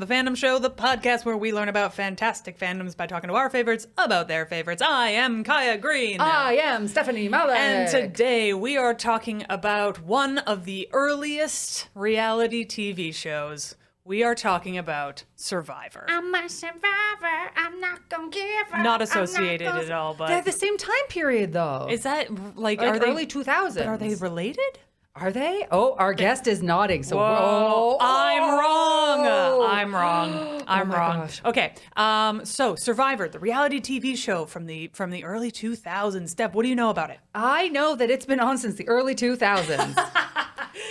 the Fandom Show, the podcast where we learn about fantastic fandoms by talking to our favorites about their favorites. I am Kaya Green. I am Stephanie Malek. And today we are talking about one of the earliest reality TV shows. We are talking about Survivor. I'm a survivor. I'm not gonna give up. Not associated at all, but They're the same time period, though. is that like Like are they early 2000s. But are they related? Are they? Oh, our guest is nodding. So Whoa, I'm wrong. I'm wrong. I'm my wrong. gosh. Okay. So Survivor, the reality TV show from the early 2000s. Steph, what do you know about it? I know that it's been on since the early 2000s.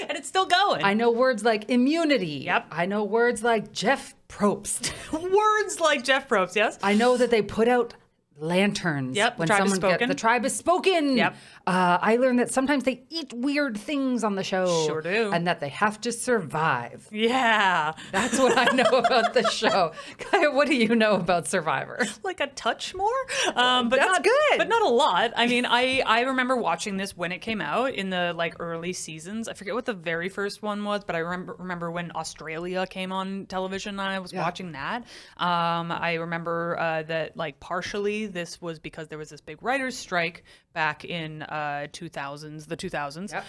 And it's still going. I know words like immunity. Yep. I know words like Jeff Probst. Words like Jeff Probst, yes? I know that they put out lanterns. Yep, the when tribe is someone spoken. The tribe is spoken. Yep. I learned that sometimes they eat weird things on the show. Sure do. And that they have to survive. Yeah. That's what I know about the show. Kaya, what do you know about Survivor? Like a touch more, but That's not good. but not a lot. I mean, I remember watching this when it came out in the like early seasons. I forget what the very first one was, but I remember when Australia came on television and I was watching that. I remember that like partially this was because there was this big writers' strike back in the 2000s, Yep.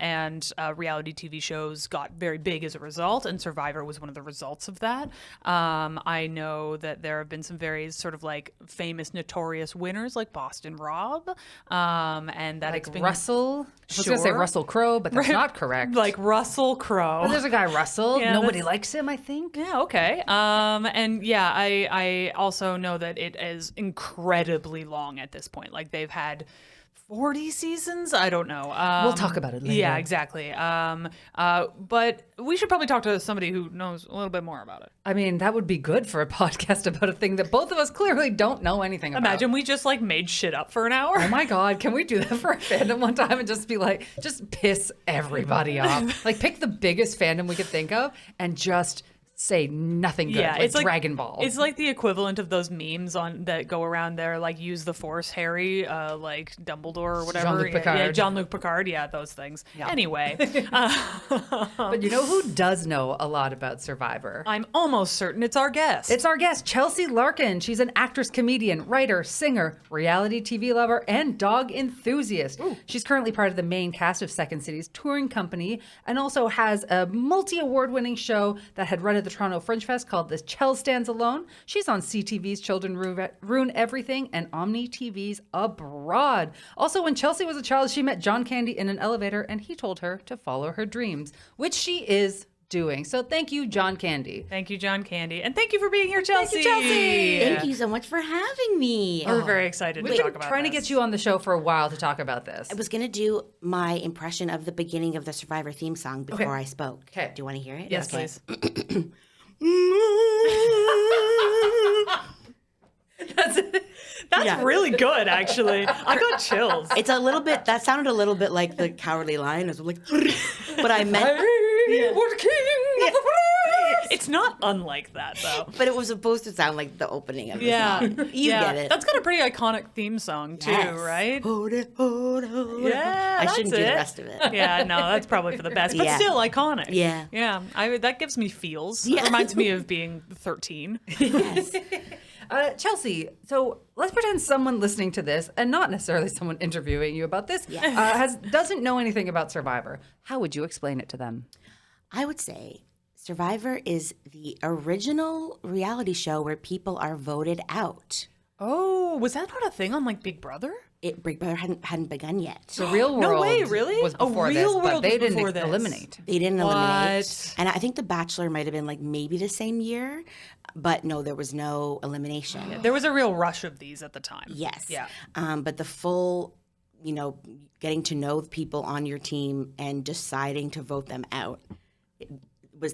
and reality TV shows got very big as a result, and Survivor was one of the results of that. I know that there have been some very sort of like famous, notorious winners like Boston Rob, and that Like Russell? I was going to say Sure. Russell Crowe, but that's not correct. like Russell Crowe. But there's a guy, Russell. Yeah, Nobody that's- likes him, I think. Yeah, okay. And yeah, I also know that it is incredibly long at this point. Like they've had 40 seasons? I don't know. We'll talk about it later. Yeah, exactly. But we should probably talk to somebody who knows a little bit more about it. I mean, that would be good for a podcast about a thing that both of us clearly don't know anything about. Imagine we just like made shit up for an hour. Oh my God, can we do that for a fandom one time and just be like, just piss everybody off? Like, pick the biggest fandom we could think of and just say nothing good. Yeah, like it's like Dragon Ball. It's like the equivalent of those memes on that go around there, like use the Force, Harry, like Dumbledore or whatever. Jean-Luc Picard. Yeah, Jean-Luc Picard. Yeah, those things. Yeah. Anyway, But you know who does know a lot about Survivor? I'm almost certain it's our guest. It's our guest, Chelsea Larkin. She's an actress, comedian, writer, singer, reality TV lover, and dog enthusiast. She's currently part of the main cast of Second City's touring company and also has a multi-award-winning show that had run at the Toronto Fringe Fest called The Chell Stands Alone. She's on CTV's Children Ruin Everything and Omni TV's Abroad. Also, when Chelsea was a child, she met John Candy in an elevator and he told her to follow her dreams, which she is doing. So thank you, John Candy. Thank you, John Candy. And thank you for being here, Chelsea. you, Chelsea. Thank you so much for having me. We're very excited to We've talk been about trying to this. get you on the show for a while to talk about this. I was going to do my impression of the beginning of the Survivor theme song before I spoke. Okay. Do you want to hear it? Yes, Okay. please. That's really good, actually. I got chills. It's a little bit, that sounded a little bit like the Cowardly Lion. It was like, but I meant, We're king of the forest. It's not unlike that, though. but it was supposed to sound like the opening of the Yeah. song. You Yeah. get it. That's got a pretty iconic theme song, too, Yes. right? Hold it, hold it, hold it. Yeah, I shouldn't that's do the it. rest of it. Yeah, no, that's probably for the best, but Yeah. still iconic. Yeah. Yeah, that gives me feels. Yeah. It reminds me of being 13. Yes. Chelsea, so let's pretend someone listening to this, and not necessarily someone interviewing you about this, doesn't know anything about Survivor. How would you explain it to them? I would say Survivor is the original reality show where people are voted out. Oh, was that not a thing on like Big Brother? Big Brother hadn't begun yet. The real world No way, really? was Oh, before Real this, but World they was didn't before this. eliminate. They didn't eliminate. What? And I think The Bachelor might have been like maybe the same year, but no, there was no elimination. There was a real rush of these at the time. Yes. Yeah. But the full, getting to know the people on your team and deciding to vote them out.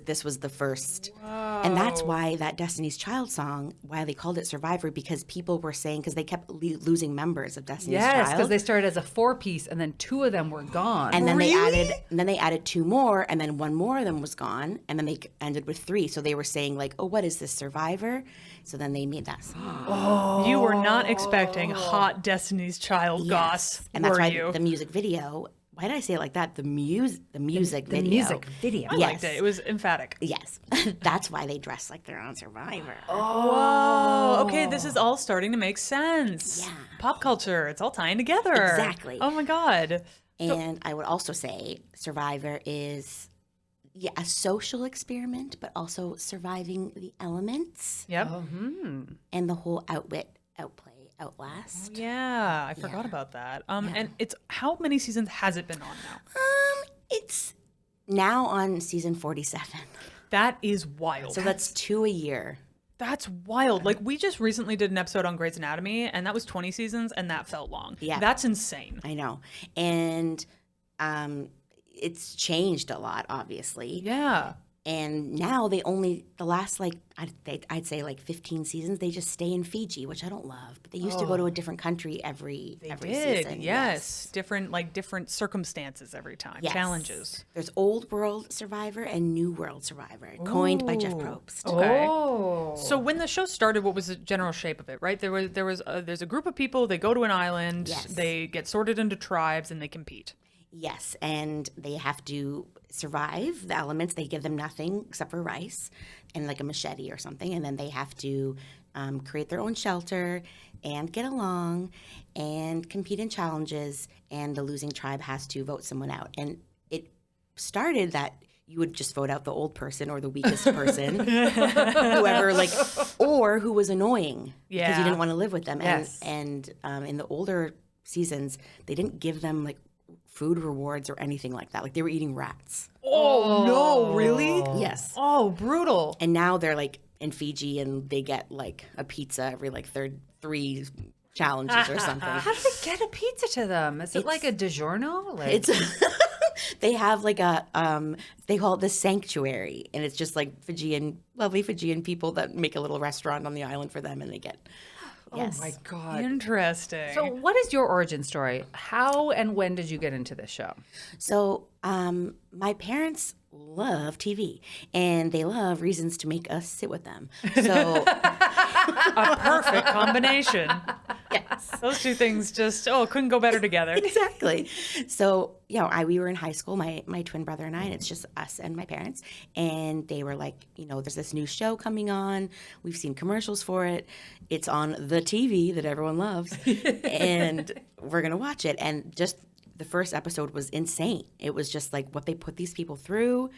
This was the first. And that's why that Destiny's Child song, why they called it Survivor, because people were saying, because they kept losing members of Destiny's Yes, Child. because they started as a 4-piece, and then 2 of them were gone. And then they added 2 more, and then 1 more of them was gone, and then they ended with 3. So they were saying like, "Oh, what is this, Survivor?" So then they made that song. You were not expecting hot Destiny's Child goss, And that's were why you? the music video why did I say it like that? The music video. music video. I liked it. It was emphatic. Yes. That's why they dress like they're on Survivor. Oh, okay. This is all starting to make sense. Yeah. Pop culture. It's all tying together. Exactly. Oh my God. And I would also say Survivor is a social experiment, but also surviving the elements Yep. and the whole outwit, outplay, outlast. Yeah, I forgot about that. And it's how many seasons has it been on now? It's now on season 47. That is wild. So that's 2 a year. That's wild. Like we just recently did an episode on Grey's Anatomy, and that was 20 seasons, and that felt long. Yeah. That's insane. I know. And it's changed a lot, obviously. Yeah. And now the last I'd say like 15 seasons, they just stay in Fiji, which I don't love. But they used to go to a different country every season. Yes. Different circumstances every time. Yes. Challenges. There's Old World Survivor and New World Survivor, coined by Jeff Probst. Okay. Oh. So when the show started, what was the general shape of it? Right, there's a group of people. They go to an island. Yes. They get sorted into tribes and they compete. Yes, and they have to survive the elements. They give them nothing except for rice and like a machete or something, and then they have to create their own shelter and get along and compete in challenges, and the losing tribe has to vote someone out. And it started that you would just vote out the old person or the weakest person, whoever, like, or who was annoying because you didn't want to live with them. Yes. And in the older seasons, they didn't give them like food rewards or anything like that. Like they were eating rats. Oh no, really? Yes. Oh, brutal. And now they're like in Fiji and they get like a pizza every like three challenges or something. How do they get a pizza to them? Is it like a DiGiorno? Like, It's they have like a they call it the sanctuary, and it's just like lovely Fijian people that make a little restaurant on the island for them, and they get. Yes. oh my God. Interesting. So what is your origin story? How and when did you get into this show? So my parents love TV, and they love reasons to make us sit with them. So a perfect combination. yes. Those two things just couldn't go better together. Exactly. So, we were in high school, my twin brother and I, and it's just us and my parents. And they were like, there's this new show coming on. We've seen commercials for it. It's on the TV that everyone loves. And we're going to watch it. And just the first episode was insane. It was just like what they put these people through.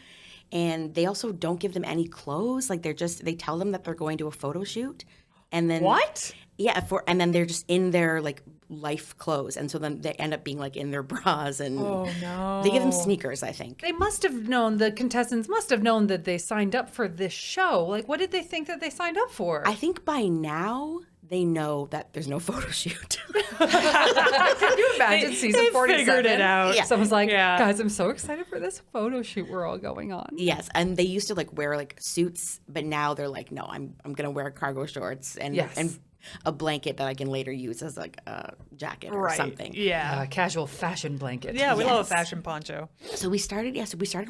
And they also don't give them any clothes. Like they tell them that they're going to a photo shoot. And then What? Yeah, and then they're just in their like life clothes, and so then they end up being like in their bras, and they give them sneakers, I think. They must have known, the contestants must have known that they signed up for this show. Like, what did they think that they signed up for? I think by now they know that there's no photo shoot. Can you imagine season they 47? figured it out. Yeah. Someone's like, Yeah. guys, I'm so excited for this photo shoot we're all going on. Yes, and they used to like wear like suits, but now they're like, no, I'm gonna wear cargo shorts and Yes. and a blanket that I can later use as like a jacket or something. Yeah. Casual fashion blanket. Yeah, we love a Yes. fashion poncho. So we started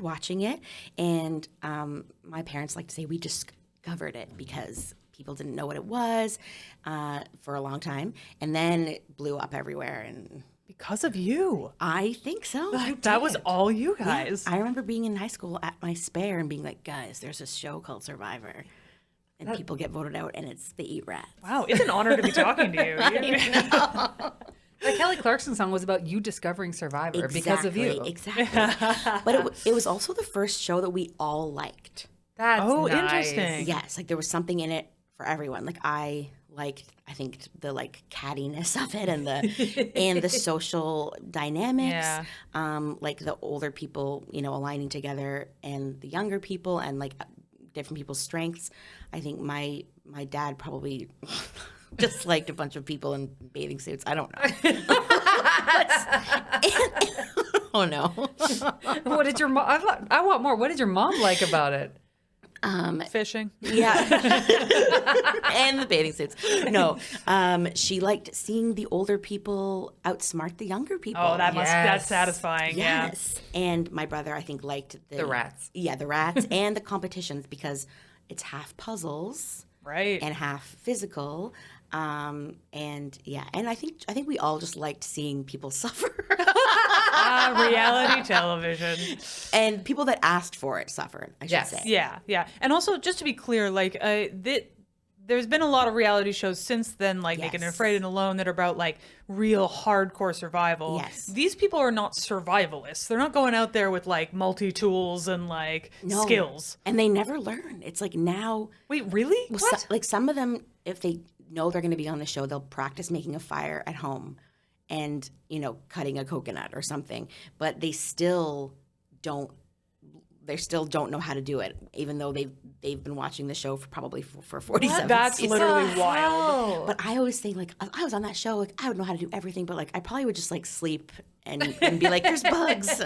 watching it, and my parents like to say we discovered it because people didn't know what it was for a long time, and then it blew up everywhere, and Because of you. I think so. That was all you guys. I remember being in high school at my spare and being like, guys, there's a show called Survivor. And people get voted out, and they eat rats. Wow, it's an honor to be talking to you. The Kelly Clarkson song was about you discovering Survivor because of you. Exactly. But it was also the first show that we all liked. That's Oh, nice. interesting. Yes, like there was something in it for everyone. Like I think the like cattiness of it and the social dynamics. Yeah. Like the older people, aligning together, and the younger people, and like different people's strengths. I think my dad probably just liked a bunch of people in bathing suits. I don't know. Oh no. What did your mom? I want more. What did your mom like about it? Fishing. Yeah. And the bathing suits. No. She liked seeing the older people outsmart the younger people. Oh, that's Yes. satisfying. Yes. And my brother, I think, liked The rats. Yeah, the rats and the competitions because it's half puzzles Yeah. Right. and half physical. And I think we all just liked seeing people suffer. Reality television. And people that asked for it suffered, I should say. Yeah. And also, just to be clear, like, there's been a lot of reality shows since then, like Naked and Afraid and Alone, that are about like real hardcore survival. Yes. These people are not survivalists. They're not going out there with like multi-tools and like skills. And they never learn. It's like now. Wait, really? Well, What? like some of them, if they know they're going to be on the show, they'll practice making a fire at home and, cutting a coconut or something. But they still don't know how to do it, even though they've been watching the show for 47 That's seasons. literally wild. But I always think, like, if I was on that show, like, I would know how to do everything, but like I probably would just like sleep and be like, there's bugs.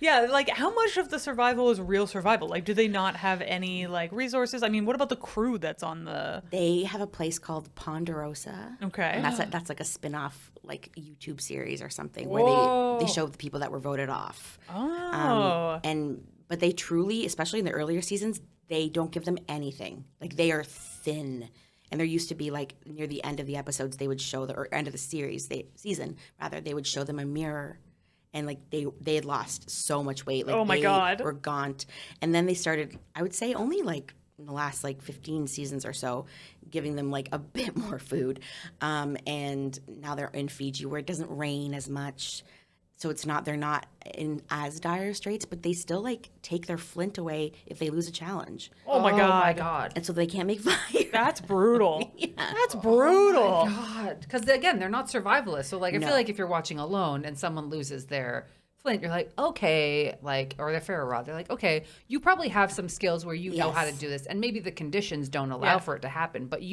Yeah, like how much of the survival is real survival? Like, do they not have any like resources? I mean, what about the crew that's on the? They have a place called Ponderosa. Okay. And that's like a spin-off like YouTube series or something where they show the people that were voted off. Oh. But they truly, especially in the earlier seasons, they don't give them anything. Like they are thin. And there used to be like near the end of the episodes, they would show or end of the season, they would show them a mirror. And like they had lost so much weight. Like Oh my God. They were gaunt. And then they started, I would say only like in the last like 15 seasons or so, giving them like a bit more food. And now they're in Fiji where it doesn't rain as much. So they're not in as dire straits, but they still like take their flint away if they lose a challenge. Oh my God. And so they can't make fire. That's brutal. That's brutal. God, because again, they're not survivalists. So like, I feel like if you're watching Alone and someone loses their flint, you're like, okay, like, or their ferro rod, they're like, okay, you probably have some skills where you know how to do this, and maybe the conditions don't allow for it to happen, but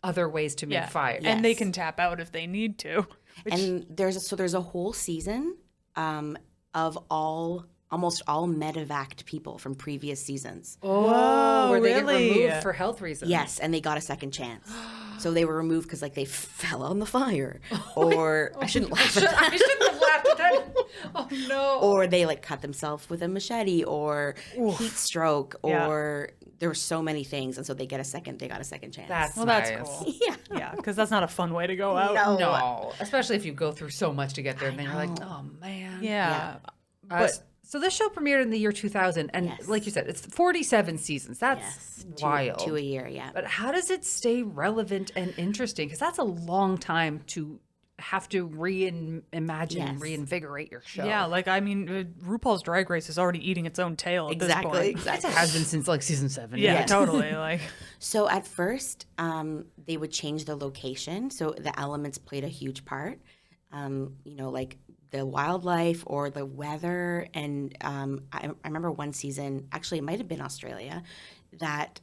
other ways to make fire, and they can tap out if they need to. And there's a whole season of almost all medevaced people from previous seasons. where they get really? removed for health reasons. Yes, and they got a second chance. So they were removed because like they fell on the fire, or I shouldn't laugh at that. I shouldn't have laughed at that. Oh no. Or they like cut themselves with a machete, or heat stroke, or there were so many things, and so they got a second chance. That's That's nice. cool. yeah. Yeah, because that's not a fun way to go out. No, especially if you go through so much to get there, and then you're like, oh man. Yeah. But so this show premiered in the year 2000, and like you said, it's 47 seasons. That's wild. Two a year, yeah. But how does it stay relevant and interesting? Because that's a long time to have to reinvigorate your show. Yeah, like I mean, RuPaul's Drag Race is already eating its own tail at this point. It has been since like season 7. Yeah, totally. Like, So at first, they would change the location, so the elements played a huge part. Like the wildlife or the weather, and I remember one season, actually it might have been Australia, that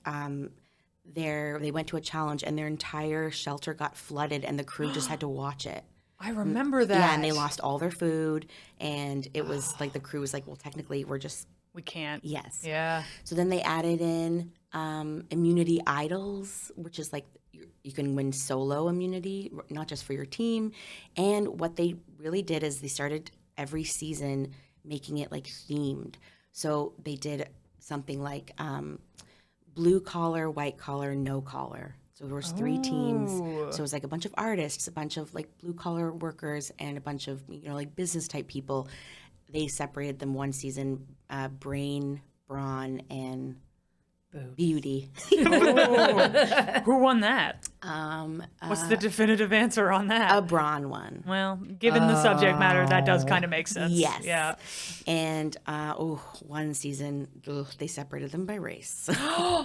they went to a challenge and their entire shelter got flooded, and the crew just had to watch it. I remember that. Yeah, and they lost all their food, and it was like the crew was like, well, technically We can't. yes. Yeah. So then they added in immunity idols, which is like you can win solo immunity, not just for your team. And what they really did is they started every season making it like themed. So they did something like blue collar, white collar, no collar. So there was 3 teams. So it was like a bunch of artists, a bunch of like blue collar workers, and a bunch of like business type people. They separated them one season: brain, brawn, and beauty. Who won that? What's the definitive answer on that? A brawn one. Well, given the subject matter, that does kind of make sense. Yes. Yeah. And one season, they separated them by race.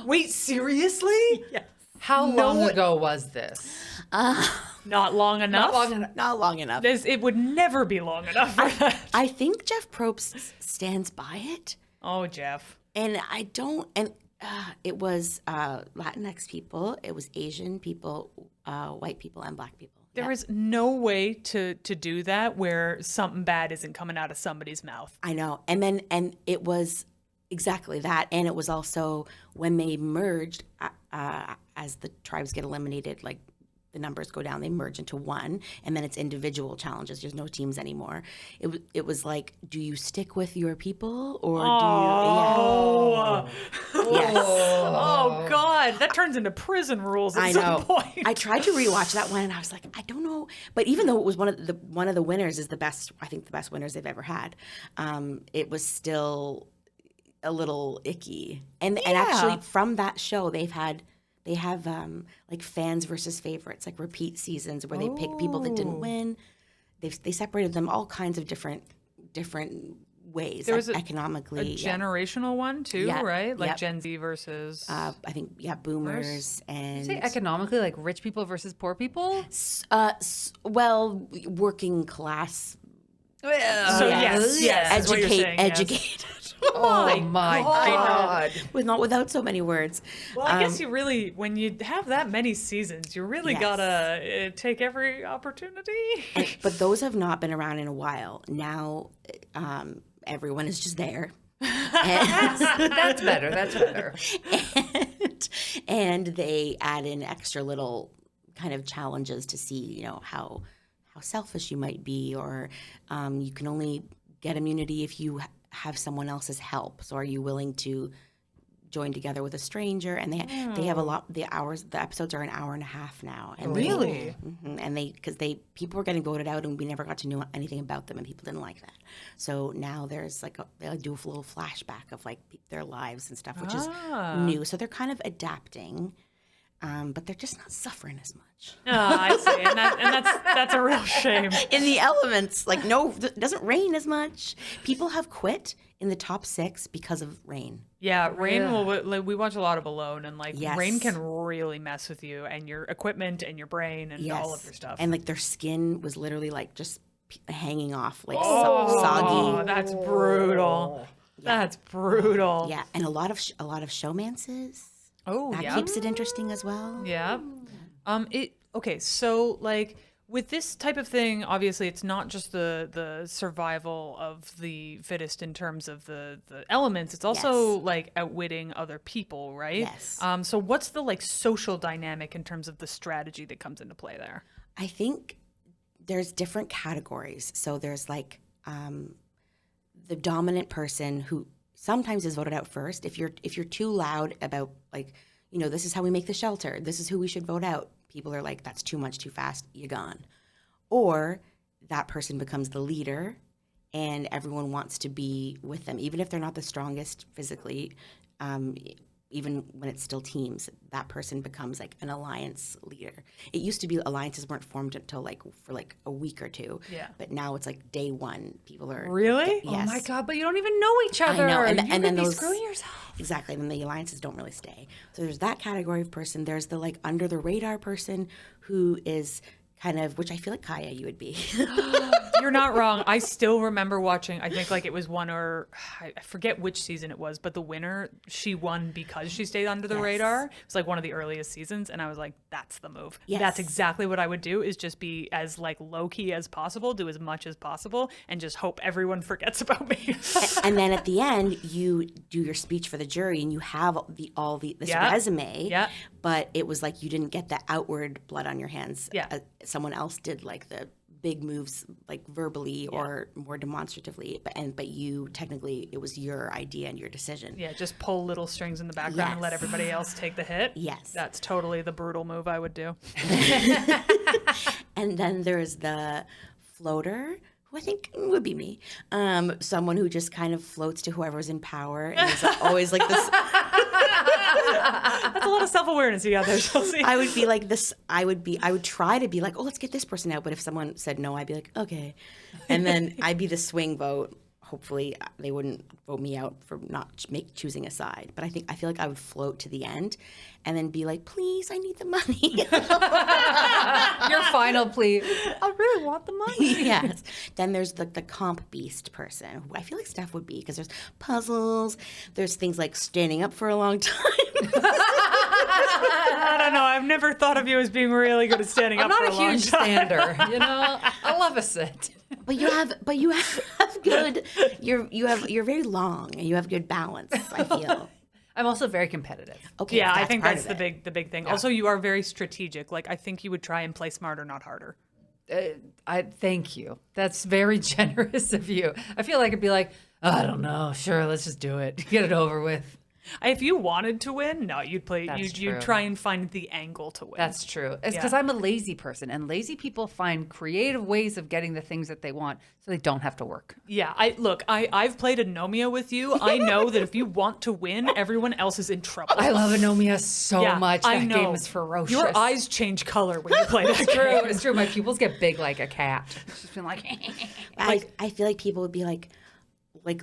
Wait, seriously? Yes. How long ago was this? Not long enough. Not long enough. It would never be long enough for that. I think Jeff Probst stands by it. Oh, Jeff. And I don't, and it was Latinx people, it was Asian people, white people, and black people. There is no way to do that where something bad isn't coming out of somebody's mouth. I know. And it was exactly that. And it was also when they merged, as the tribes get eliminated, like the numbers go down, they merge into one, and then it's individual challenges. There's no teams anymore. It was like, do you stick with your people or Oh. do you? Yes. Oh God, that turns into prison rules at some point. I tried to rewatch that one, and I was like, I don't know. But even though it was one of the winners is the best, I think the best winners they've ever had, it was still a little icky. And actually from that show, they have like fans versus favorites, like repeat seasons where they pick people that didn't win. They separated them all kinds of different ways. There was economically a generational one too, Yeah. right? Like Yep. Gen Z versus. I think boomers and Say economically, like rich people versus poor people. well, working class. So yes, is what you're saying, yes. Educated. Oh my God. Without so many words. Well, I guess you really, when you have that many seasons, you really Yes. gotta take every opportunity. But those have not been around in a while. Now, everyone is just there. That's better. That's better. and they add in extra little kind of challenges to see, how selfish you might be, or you can only get immunity if you have someone else's help. So are you willing to join together with a stranger? And they have a lot. The episodes are an hour and a half now. And Really? And because people were getting voted out, and we never got to know anything about them, and people didn't like that. So now there's like they do a little flashback of like their lives and stuff, which is new. So they're kind of adapting. But they're just not suffering as much. Oh, I see, and that's a real shame. In the elements, like it doesn't rain as much. People have quit in the top 6 because of rain. Yeah, rain will. We watch a lot of Alone, and Yes. rain can really mess with you and your equipment and your brain and all of your stuff. And like their skin was literally like just hanging off, like Oh, soggy. that's brutal. That's brutal. Yeah, and a lot of showmances. Oh, That yeah. keeps it interesting as well. Yeah. Okay, so like with this type of thing, obviously it's not just the survival of the fittest in terms of the elements. It's also like outwitting other people, right? Yes. So what's the like social dynamic in terms of the strategy that comes into play there? I think there's different categories. So there's like the dominant person who sometimes is voted out first. If you're too loud about like, this is how we make the shelter, this is who we should vote out, people are like, that's too much, too fast, you're gone. Or that person becomes the leader and everyone wants to be with them, even if they're not the strongest physically. Even when it's still teams, that person becomes like an alliance leader. It used to be alliances weren't formed until for a week or two. Yeah. But now it's like day one. People are Really? Yes. Oh my God, but you don't even know each other. I know. And you then could be those screwing yourself. Exactly. And then the alliances don't really stay. So there's that category of person. There's the like under the radar person who is kind of, which I feel like Kaya, you would be. You're not wrong. I still remember watching, I think like it was one, or I forget which season it was, but the winner, she won because she stayed under the radar. It was like one of the earliest seasons, and I was like, that's the move. Yes. That's exactly what I would do, is just be as like low key as possible, do as much as possible, and just hope everyone forgets about me. And then at the end, you do your speech for the jury, and you have this resume. Yeah. But it was like you didn't get the outward blood on your hands. Yeah. Someone else did like the big moves, like verbally or more demonstratively. But you technically, it was your idea and your decision. Yeah, just pull little strings in the background and let Yes. everybody else take the hit. Yes. That's totally the brutal move I would do. And then there's the floater, who I think would be me. Someone who just kind of floats to whoever's in power and is always like this. That's a lot of self-awareness you got there, Chelsea. I would be like this. I would try to be like, oh, let's get this person out. But if someone said no, I'd be like, okay. And then I'd be the swing vote. Hopefully they wouldn't vote me out for not choosing a side. But I feel like I would float to the end and then be like, please, I need the money. Your final plea. I really want the money. Yes. Then there's the comp beast person, who I feel like Steph would be, because there's puzzles. There's things like standing up for a long time. I don't know. I've never thought of you as being really good at standing I'm up for not a a long huge time. stander, I love a sit. But you have good. You're very long and you have good balance, I feel. I'm also very competitive. Okay, Yeah, I that's think part that's of the big thing. Also, you are very strategic. Like, I think you would try and play smarter, not harder. I thank you. That's very generous of you. I feel like it'd be like, oh, I don't know. Sure, let's just do it. Get it over with. If you wanted to win, no, you'd play. That's You'd true. try and find the angle to win. That's true. It's Yeah. because I'm a lazy person, and lazy people find creative ways of getting the things that they want, so they don't have to work. Yeah, I've played Anomia with you. I know that if you want to win, everyone else is in trouble. I love Anomia so Yeah, much. I That know. game is ferocious. Your eyes change color when you play that It's true. game. It's true. My pupils get big like a cat. It's just been like, I feel like people would be like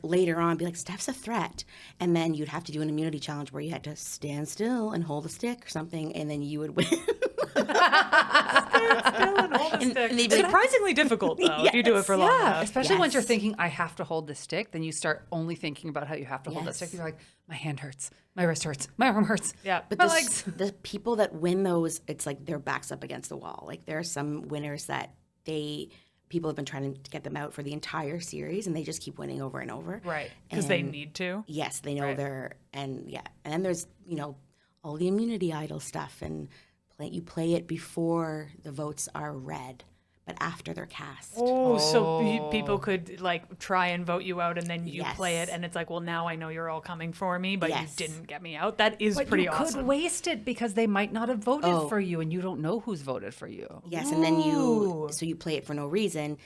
later on, be like, Steph's a threat. And then you'd have to do an immunity challenge where you had to stand still and hold a stick or something, and then you would win. It's surprisingly difficult though if you do it for long yeah, enough. especially once you're Yes. thinking, I have to hold the stick, then you start only thinking about how you have to hold that stick. Yes. You're like, my hand hurts, my wrist hurts, my arm hurts. Yeah, But my the, legs. the people that win those, it's like their backs up against the wall. Like there are some winners that people have been trying to get them out for the entire series, and they just keep winning over and over. Right, because they And need to. Yes, they know Right. and then there's all the immunity idol stuff, and you play it before the votes are read, but after they're cast. Oh, so people could like try and vote you out, and then you Yes. play it, and it's like, well, now I know you're all coming for me, but Yes. you didn't get me out. That is But pretty you awesome. could waste it because they might not have voted Oh. for you, and you don't know who's voted for you. Yes, and then you play it for no reason,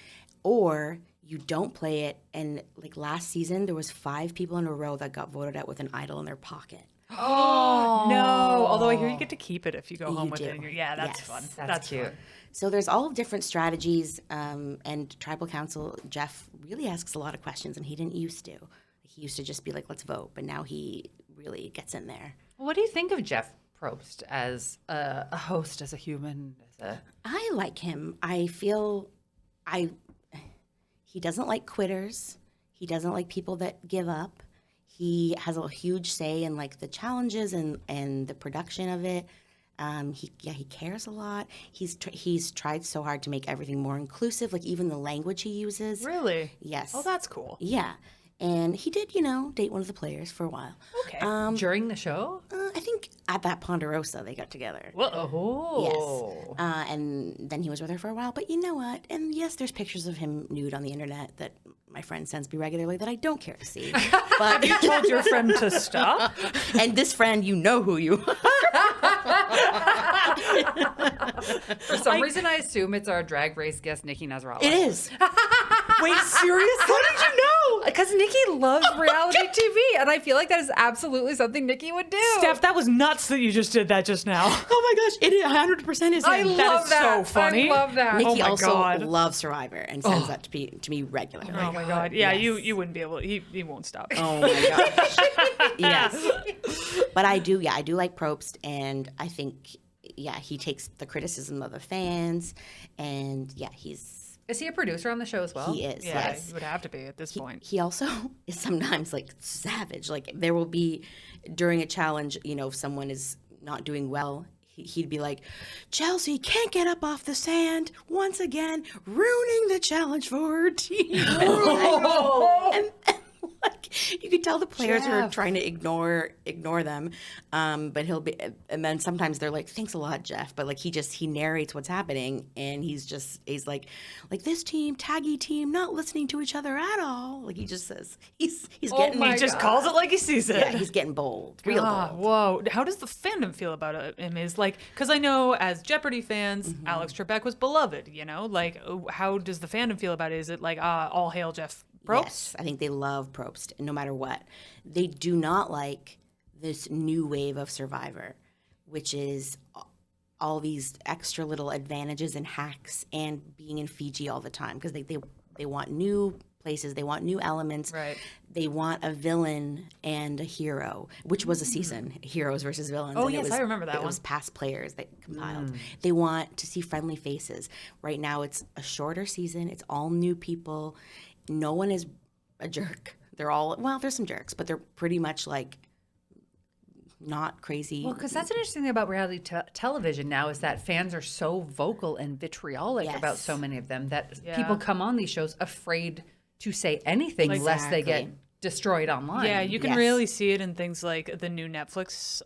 or you don't play it. And like last season, there was 5 people in a row that got voted out with an idol in their pocket. No, although I hear you get to keep it if you go home You with do. it. Yeah, that's Yes. fun. That's cute. fun. So there's all different strategies, and Tribal Council, Jeff really asks a lot of questions, and he didn't used to. He used to just be like, let's vote, but now he really gets in there. What do you think of Jeff Probst as a host, as a human? I like him. I feel he doesn't like quitters. He doesn't like people that give up. He has a huge say in like the challenges and the production of it. He cares a lot. He's tried so hard to make everything more inclusive, like even the language he uses. Really? Yes. Oh, that's cool. Yeah. And he did, date one of the players for a while. Okay. During the show? I think at that Ponderosa they got together. Oh. Yes. And then he was with her for a while. But you know what? And yes, there's pictures of him nude on the internet that my friend sends me regularly that I don't care to see. But You told your friend to stop? and this friend, you know who you are. For some reason, I assume it's our Drag Race guest, Nikki Nasrallah. It is. Wait, seriously? How did you know? Because Nikki loves reality TV, and I feel like that is absolutely something Nikki would do. Steph, that was nuts that you just did that just now. Oh my gosh, it 100% is him. I love is that. so funny. I love that. Nikki Oh my also God. loves Survivor and sends that to me regularly. Oh my god. Yeah, Yes. you wouldn't be able to, he won't stop. Oh my gosh. Yes. But I do like Probst, and I think, he takes the criticism of the fans, and Is he a producer on the show as well? he is. Yeah, Yes. you would have to be at this point. He also is sometimes like savage. Like there will be during a challenge, if someone is not doing well, he'd be like, Chelsea can't get up off the sand once again, ruining the challenge for her team. and like you could tell the players are Jeff. trying to ignore them, but he'll be, and then sometimes they're like, "Thanks a lot, Jeff," but like he narrates what's happening, and he's like this team, taggy team, not listening to each other at all. Like he just says he's getting my He just God. calls it like he sees it. yeah, he's getting bold, real Ah, bold. whoa. How does the fandom feel about him? Is like, because I know as Jeopardy fans, Alex Trebek was beloved, Like, how does the fandom feel about it? Is it like, all hail Jeff Probst? Yes, I think they love Probst, no matter what. They do not like this new wave of Survivor, which is all these extra little advantages and hacks and being in Fiji all the time, because they want new places, they want new elements. Right. They want a villain and a hero, which was a season, heroes versus villains. Oh, and yes, I remember that It one. was past players that compiled. They want to see friendly faces. Right now, it's a shorter season. It's all new people. No one is a jerk. They're all, there's some jerks, but they're pretty much like not crazy. Well, because that's an interesting thing about reality television now is that fans are so vocal and vitriolic Yes. about so many of them that Yeah. people come on these shows afraid to say anything lest they get Exactly. destroyed online. Yeah, you can Yes. really see it in things like the new Netflix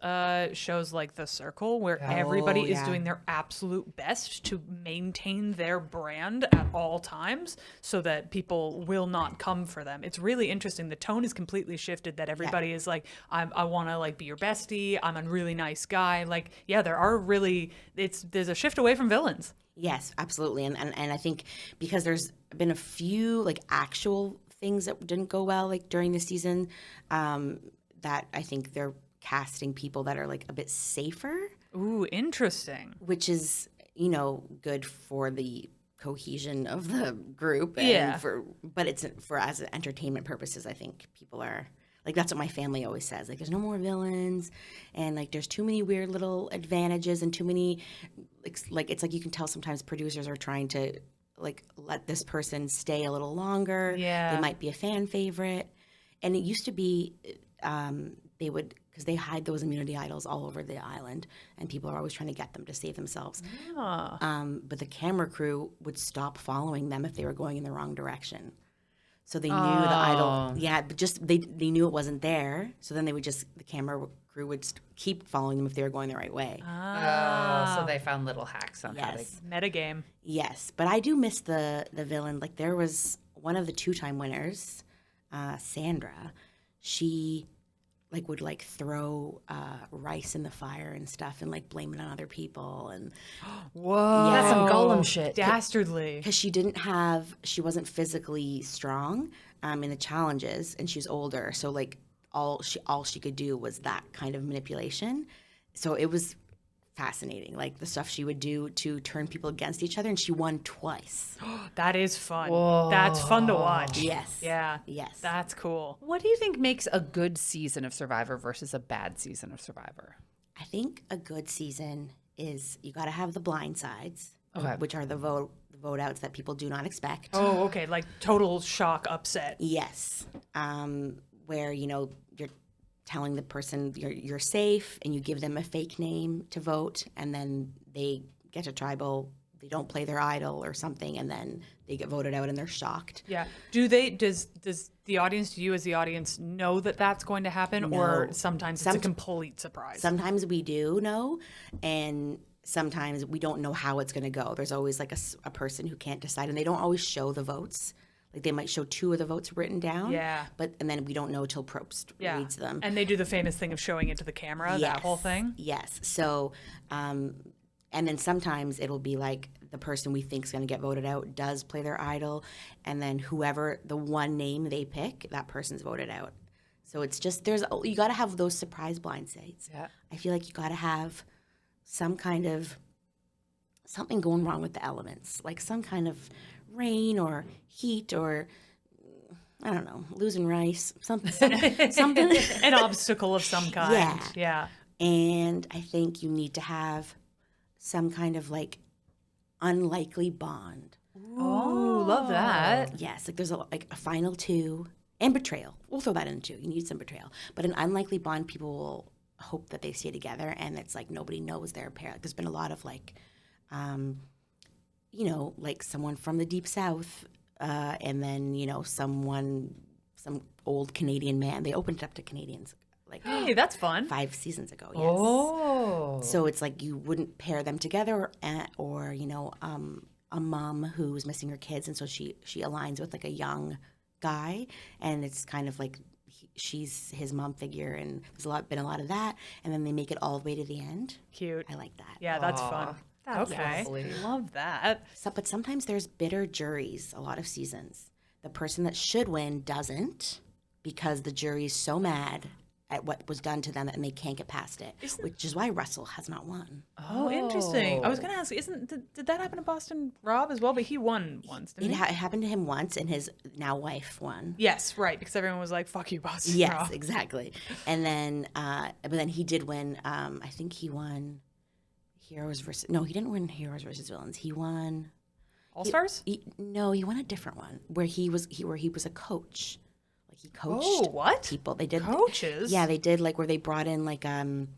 shows like The Circle, where everybody is yeah. doing their absolute best to maintain their brand at all times so that people will not come for them. It's really interesting. The tone is completely shifted that everybody is like, I want to like be your bestie. I'm a really nice guy. Like, yeah, there's a shift away from villains. Yes, absolutely. And I think because there's been a few like actual things that didn't go well like during the season, that I think they're casting people that are like a bit safer, Ooh, interesting. which is, good for the cohesion of the group. And Yeah. but it's for as entertainment purposes, I think people are like, that's what my family always says. Like, there's no more villains, and like, there's too many weird little advantages and too many, like it's like you can tell sometimes producers are trying to like let this person stay a little longer. Yeah. They might be a fan favorite, and it used to be they would, because they hide those immunity idols all over the island, and people are always trying to get them to save themselves. But the camera crew would stop following them if they were going in the wrong direction. So they knew the idol, but just they knew it wasn't there. So then the camera crew would keep following them if they were going the right way. So they found little hacks on how to. Yes, Metagame. yes, but I do miss the villain. Like, there was one of the 2-time winners, Sandra. She like would like throw rice in the fire and stuff, and like blame it on other people, and Whoa. That's some Golem shit. Dastardly. because she wasn't physically strong in the challenges, and she was older, so like all she could do was that kind of manipulation. So it was fascinating, like the stuff she would do to turn people against each other, and she won twice. That is fun. That's fun to watch. Yes. Yeah. Yes. That's cool. What do you think makes a good season of Survivor versus a bad season of Survivor? I think a good season is you got to have the blind sides, Okay. which are the vote outs that people do not expect. Oh, okay. Like total shock upset. Yes, where you're telling the person you're safe, and you give them a fake name to vote, and then they get to tribal. They don't play their idol or something, and then they get voted out, and they're shocked. Yeah. Does the audience, do you as the audience know that that's going to happen, or No. sometimes it's a complete surprise? Sometimes we do know, and sometimes we don't know how it's going to go. There's always like a person who can't decide, and they don't always show the votes. Like, they might show 2 of the votes written down. Yeah. And then we don't know till Probst reads them. And they do the famous thing of showing it to the camera, that whole thing. Yes. So, and then sometimes it'll be like the person we think is going to get voted out does play their idol, and then whoever the one name they pick, that person's voted out. So it's just you got to have those surprise blind sides. Yeah. I feel like you got to have some kind of something going wrong with the elements, like some kind of rain or heat or I don't know, losing rice, something. An obstacle of some kind. Yeah. And I think you need to have some kind of like unlikely bond. Oh, love that. Yes, like there's a final 2 and betrayal. We'll throw that in too. You need some betrayal, but an unlikely bond. People will hope that they stay together, and it's like nobody knows they're a pair. Like, there's been a lot of like, like someone from the deep south, and then some old Canadian man. They opened it up to Canadians like Hey, that's fun. 5 seasons ago. Yes. Oh. So it's like you wouldn't pair them together, or a mom who's missing her kids, and so she aligns with like a young guy, and it's kind of like she's his mom figure, and there's been a lot of that, and then they make it all the way to the end. Cute. I like that. Yeah, that's fun. That's Okay. lovely. Love that. But sometimes there's bitter juries. A lot of seasons, the person that should win doesn't, because the jury's so mad at what was done to them and they can't get past it, which is why Russell has not won. Oh, interesting. I was going to ask, did that happen to Boston Rob as well? But he won once, didn't It he? happened to him once, and his now wife won. Yes, right, because everyone was like, fuck you, Boston Yes, Rob. exactly. And then, but then he did win. I think he won Heroes versus. No, he didn't win Heroes versus Villains. He won All-Stars? No, he won a different one where he was a coach. Like, he coached. Oh, what? People? They did Coaches? Yeah, they did, like, where they brought in like kind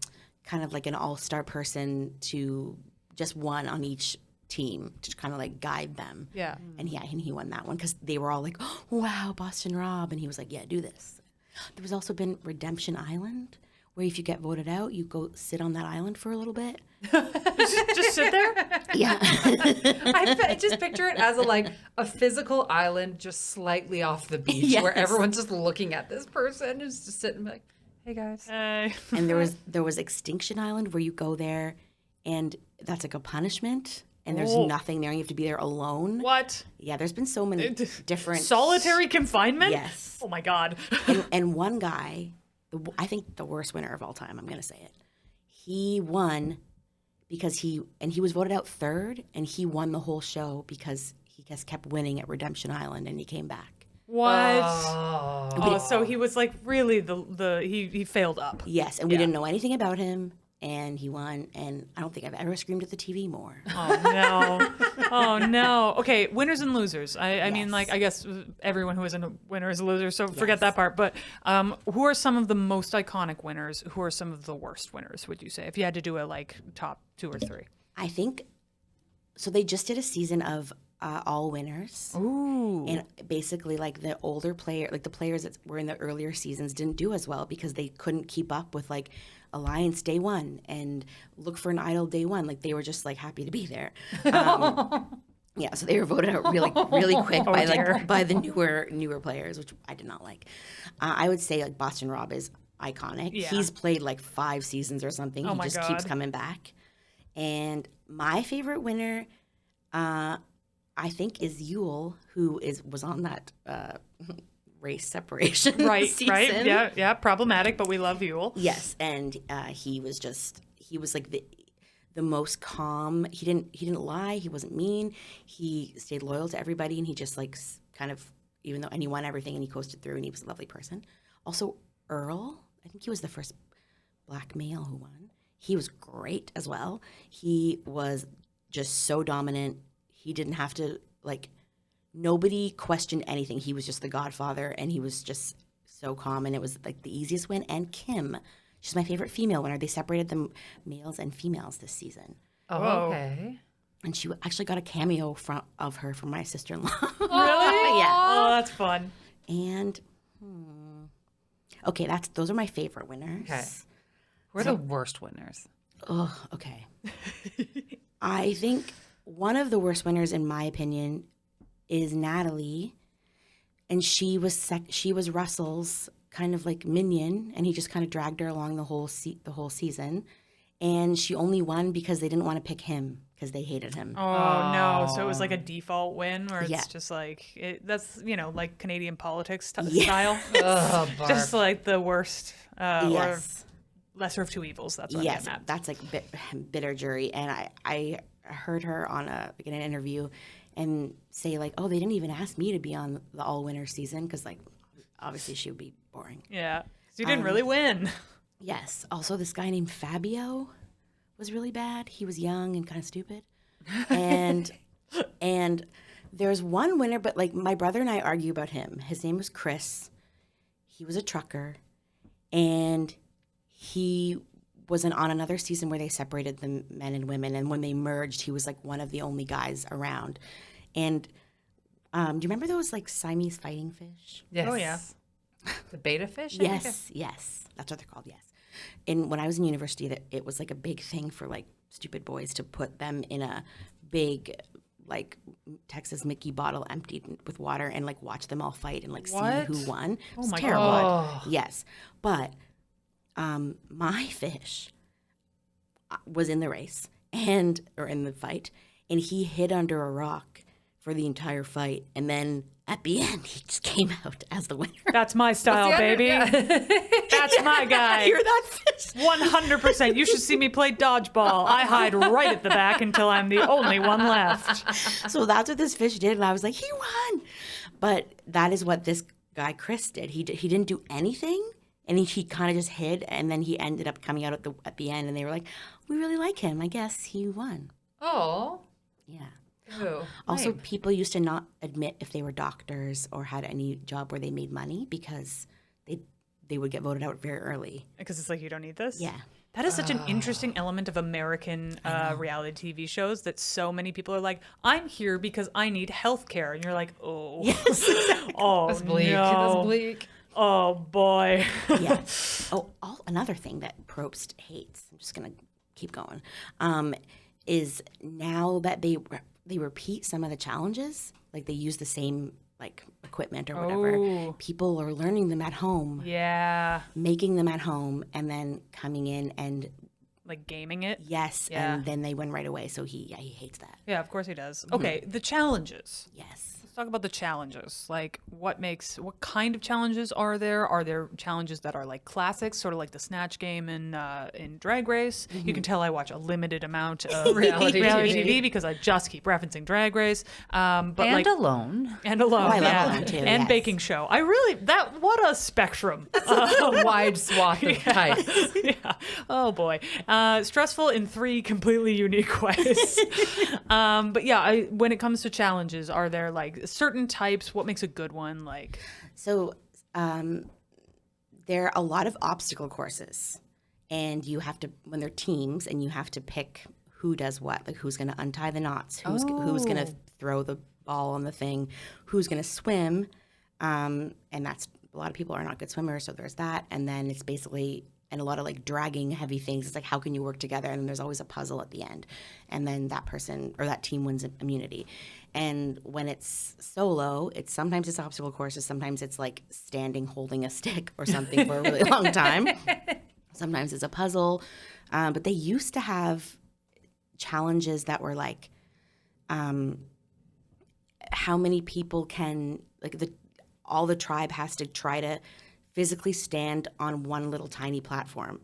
of like an all-star person to just one on each team to kind of like guide them. Yeah. And he won that one because they were all like, oh, "Wow, Boston Rob," and he was like, "Yeah, do this." There was also been Redemption Island, where if you get voted out, you go sit on that island for a little bit. Just sit there? Yeah. I just picture it as a physical island just slightly off the beach where Yes. everyone's just looking at this person who's just sitting like, hey guys. And there was Extinction Island, where you go there and that's like a punishment and there's nothing there and you have to be there alone. What? Yeah, there's been so many different Solitary confinement? Yes. Oh my God. And one guy, I think the worst winner of all time, I'm going to say it. He won because he was voted out third, and he won the whole show because he just kept winning at Redemption Island, and he came back. What? Oh, so he was like really he failed up. Yes, and we didn't know anything about him, and he won, and I don't think I've ever screamed at the TV more. Oh no. Oh no. Okay, winners and losers. I mean, Yes. like, I guess everyone who isn't a winner is a loser, so forget that part. But who are some of the most iconic winners? Who are some of the worst winners, would you say? If you had to do a top 2 or 3. I think, so they just did a season of all winners. Ooh. And basically, like, the older the players that were in the earlier seasons didn't do as well because they couldn't keep up with, like, Alliance day one and Look for an Idol day one. Like, they were just, like, happy to be there. Yeah, so they were voted out really quick by the newer players, which I did not like. I would say, like, Boston Rob is iconic. Yeah. He's played, like, 5 seasons or something. Oh He my just God. keeps coming back. And my favorite winner, I think, is Yule, who was on that race separation season. Right. Yeah. Problematic, but we love Yule. Yes, and he was like the most calm. He didn't lie. He wasn't mean. He stayed loyal to everybody, and he just like kind of, even though, and he won everything, and he coasted through, and he was a lovely person. Also, Earl, I think he was the first black male who won. He was great as well. He was just so dominant. He didn't have to, like, nobody questioned anything. He was just the godfather, and he was just so calm, and it was like the easiest win. And Kim, she's my favorite female winner. They separated the males and females this season. Oh, Whoa. okay. And she actually got a cameo of her from my sister-in-law. Really? Yeah. Oh, that's fun. And, okay, those are my favorite winners. Okay. Who are the worst winners? Oh, okay. I think one of the worst winners, in my opinion, is Natalie, and she was Russell's kind of like minion, and he just kind of dragged her along the whole season, and she only won because they didn't want to pick him because they hated him. Oh no. So it was like a default win where it's Yeah. just like that's like Canadian politics Yeah. style. Oh, Just like the worst or Yes, lesser of two evils. That's what yes, I'm at. that's like bitter jury, and I heard her on in an interview and say, like, oh, they didn't even ask me to be on the all winner season because, like, obviously she would be boring. Yeah. So you didn't really win. Yes. Also, this guy named Fabio was really bad. He was young and kind of stupid. And there's one winner, but like my brother and I argue about him. His name was Chris. He was a trucker, and he was on another season where they separated the men and women. And when they merged, he was like one of the only guys around. And do you remember those like Siamese fighting fish? Yes. Oh, yeah. The beta fish? I think? Yes. That's what they're called, yes. And when I was in university, it was like a big thing for like stupid boys to put them in a big like Texas Mickey bottle emptied with water and like watch them all fight and like What? see who won. It Oh was my terrible. God. Yes. But my fish was in the race or in the fight, and he hid under a rock for the entire fight, and then at the end he just came out as the winner. That's my style, the other- baby. That's my guy. You're that fish. 100%. You should see me play dodgeball. I hide right at the back until I'm the only one left. So that's what this fish did, and I was like, he won. But that is what this guy Chris did. He didn't do anything, and he kind of just hid, and then he ended up coming out at the end, and they were like, we really like him. I guess he won. Oh. Yeah. Ew. Also, Lame. people used to not admit if they were doctors or had any job where they made money because they would get voted out very early. Because it's like, you don't need this? Yeah. That is such an interesting element of American reality TV shows that so many people are like, I'm here because I need health care. And you're like, oh. Yes, exactly. Oh, That's bleak. no. That's bleak. Oh boy. Yeah. Another thing that Probst hates, I'm just going to keep going, is now that they repeat some of the challenges, like they use the same like equipment or whatever, people are learning them at home. Yeah. Making them at home and then coming in and Like gaming it. yes, Yeah. and then they win right away. So he hates that. Yeah, of course he does. Okay, the challenges. Yes. Let's talk about the challenges. Like, what kind of challenges are there? Are there challenges that are like classics, sort of like the Snatch game in Drag Race? You can tell I watch a limited amount of Reality TV because I just keep referencing Drag Race. But And like, Alone. and Alone, I love yeah. Alone too, And yes. Baking Show. What a spectrum. A wide swath of types. Yeah. Oh boy. Stressful in 3 completely unique ways. But yeah, when it comes to challenges, are there like certain types? What makes a good one? Like, So there are a lot of obstacle courses, and you have to, when they're teams, and you have to pick who does what, like who's going to untie the knots, who's going to throw the ball on the thing, who's going to swim, and that's a lot of people are not good swimmers, so there's that, and then it's basically. And a lot of like dragging heavy things. It's like, how can you work together? And then there's always a puzzle at the end. And then that person or that team wins immunity. And when it's solo, sometimes it's obstacle courses. Sometimes it's like standing, holding a stick or something for a really long time. Sometimes it's a puzzle. But they used to have challenges that were like, how many people can, like all the tribe has to try to physically stand on one little tiny platform,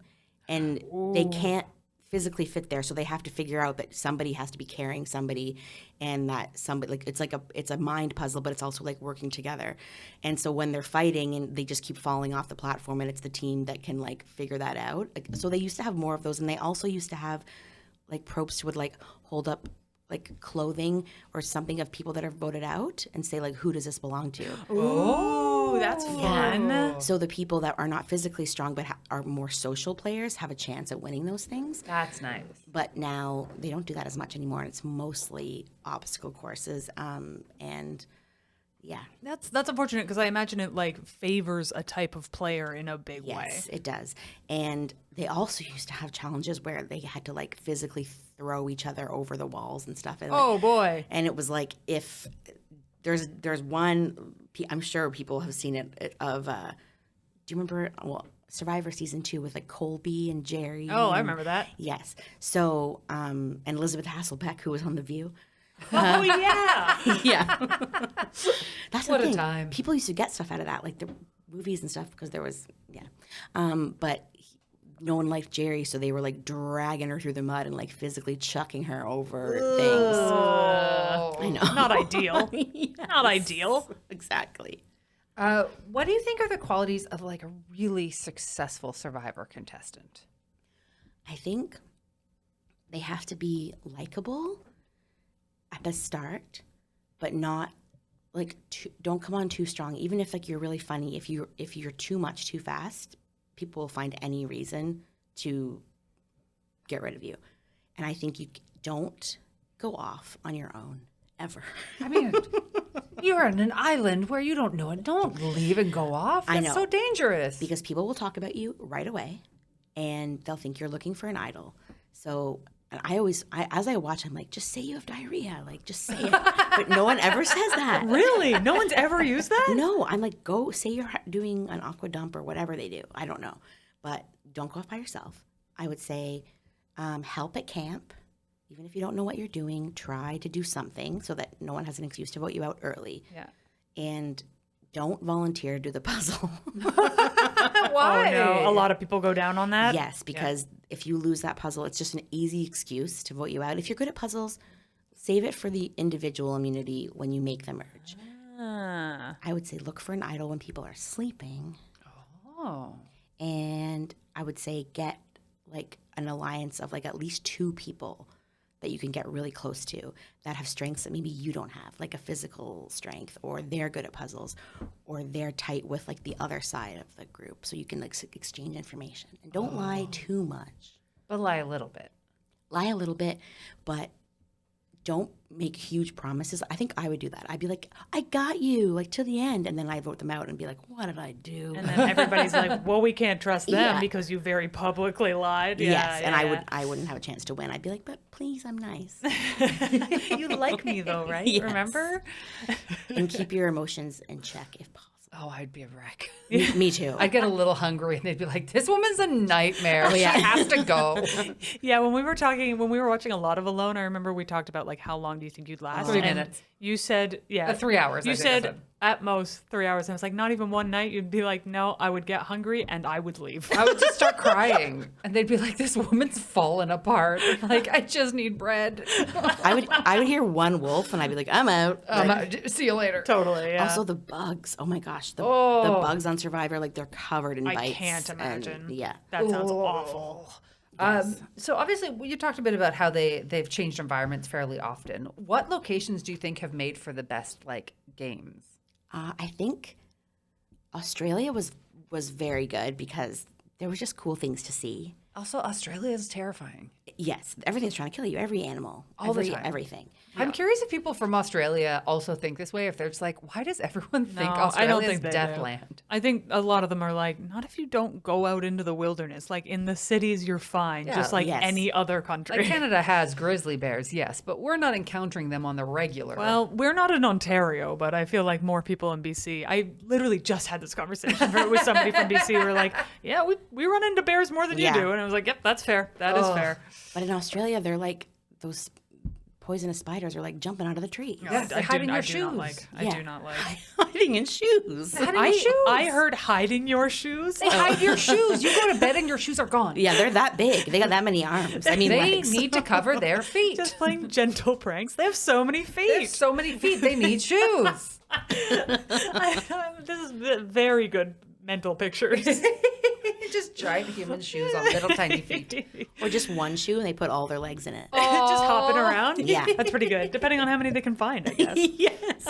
and they can't physically fit there, so they have to figure out that somebody has to be carrying somebody, and that somebody it's a mind puzzle, but it's also like working together. And so when they're fighting and they just keep falling off the platform, and it's the team that can like figure that out. So they used to have more of those, and they also used to have like Probst would like hold up like clothing or something of people that are voted out and say like, who does this belong to? ooh, that's fun. So the people that are not physically strong but are more social players have a chance at winning those things. That's nice. But now they don't do that as much anymore, and it's mostly obstacle courses. And yeah. That's unfortunate because I imagine it like favors a type of player in a big way. Yes, it does. And they also used to have challenges where they had to like physically throw each other over the walls and stuff. And, Oh boy. and it was like, if there's one, I'm sure people have seen it of, do you remember, Survivor season 2 with like Colby and Jerry? Oh, I and- remember that. Yes. So, and Elizabeth Hasselbeck, who was on The View. Oh yeah. Yeah. That's What the a thing. time. People used to get stuff out of that, like the movies and stuff, because there was, but no one liked Jerry, so they were like dragging her through the mud and like physically chucking her over things. I know. Not ideal. Yes. Not ideal. Exactly. What do you think are the qualities of like a really successful Survivor contestant? I think they have to be likable at the start, but not like don't come on too strong. Even if like you're really funny, if you're too much too fast, people will find any reason to get rid of you. And I think you don't go off on your own ever. I mean, you're on an island where you don't know it. Don't leave and go off. That's I know. so dangerous. Because people will talk about you right away, and they'll think you're looking for an idol. So, and as I watch, I'm like, just say you have diarrhea, like just say it. But no one ever says that. Really? No one's ever used that? No, I'm like, go say you're doing an aqua dump or whatever they do. I don't know, but don't go off by yourself. I would say help at camp. Even if you don't know what you're doing, try to do something so that no one has an excuse to vote you out early. Yeah. And don't volunteer to do the puzzle. Why? Oh no, a lot of people go down on that. Yes, because if you lose that puzzle, it's just an easy excuse to vote you out. If you're good at puzzles, save it for the individual immunity when you make the merge. Ah. I would say look for an idol when people are sleeping. Oh. And I would say get like an alliance of like at least 2 people that you can get really close to that have strengths that maybe you don't have, like a physical strength, or they're good at puzzles, or they're tight with like the other side of the group, so you can like exchange information. And don't lie too much. But lie a little bit. Lie a little bit, but don't make huge promises. I think I would do that. I'd be like, I got you, like to the end. And then I vote them out and be like, what did I do? And then everybody's like, well, we can't trust them Yeah. because you very publicly lied. Yes, and I wouldn't have a chance to win. I'd be like, but please, I'm nice. You like me though, right? Yes. Remember? And keep your emotions in check if possible. Oh, I'd be a wreck. Me too. I'd get a little hungry and they'd be like, this woman's a nightmare. She has to go. Yeah, when we were watching a lot of Alone, I remember we talked about like how long do you think you'd last? 3 And minutes. You said 3 hours. You I think I said at most 3 hours. And I was like, not even one night. You'd be like, no, I would get hungry and I would leave. I would just start crying, and they'd be like, "This woman's falling apart. Like, I just need bread." I would hear one wolf and I'd be like, I'm out. See you later. Totally. Yeah. Also the bugs. Oh my gosh, the bugs on Survivor, like they're covered in bites. I can't imagine. And, yeah. That sounds awful. So obviously, you talked a bit about how they've changed environments fairly often. What locations do you think have made for the best like games? I think Australia was very good because there was just cool things to see. Also, Australia is terrifying. Yes, everything's trying to kill you. Every animal, All the time. everything. I'm curious if people from Australia also think this way. If they're just like, why does everyone think Australia I don't is think they death do. land? I think a lot of them are like, not if you don't go out into the wilderness. Like in the cities, you're fine, just like yes. any other country. Like Canada has grizzly bears, yes, but we're not encountering them on the regular. Well, we're not in Ontario, but I feel like more people in BC. I literally just had this conversation with somebody from BC. We're like, yeah, we run into bears more than you Yeah. do. And I was like, yep, that's fair. That is fair. But in Australia, they're like those poisonous spiders are like jumping out of the tree. Yes, they hide in your shoes. I do not like. Hiding in shoes. I heard hiding your shoes. They hide your shoes. You go to bed and your shoes are gone. Yeah, they're that big. They got that many arms. I mean, They legs. need to cover their feet. Just playing gentle pranks. They have so many feet. There's so many feet. They need shoes. This is very good mental pictures. Just giant human shoes on little tiny feet. Or just one shoe and they put all their legs in it. Just hopping around. Yeah. That's pretty good. Depending on how many they can find, I guess. Yes.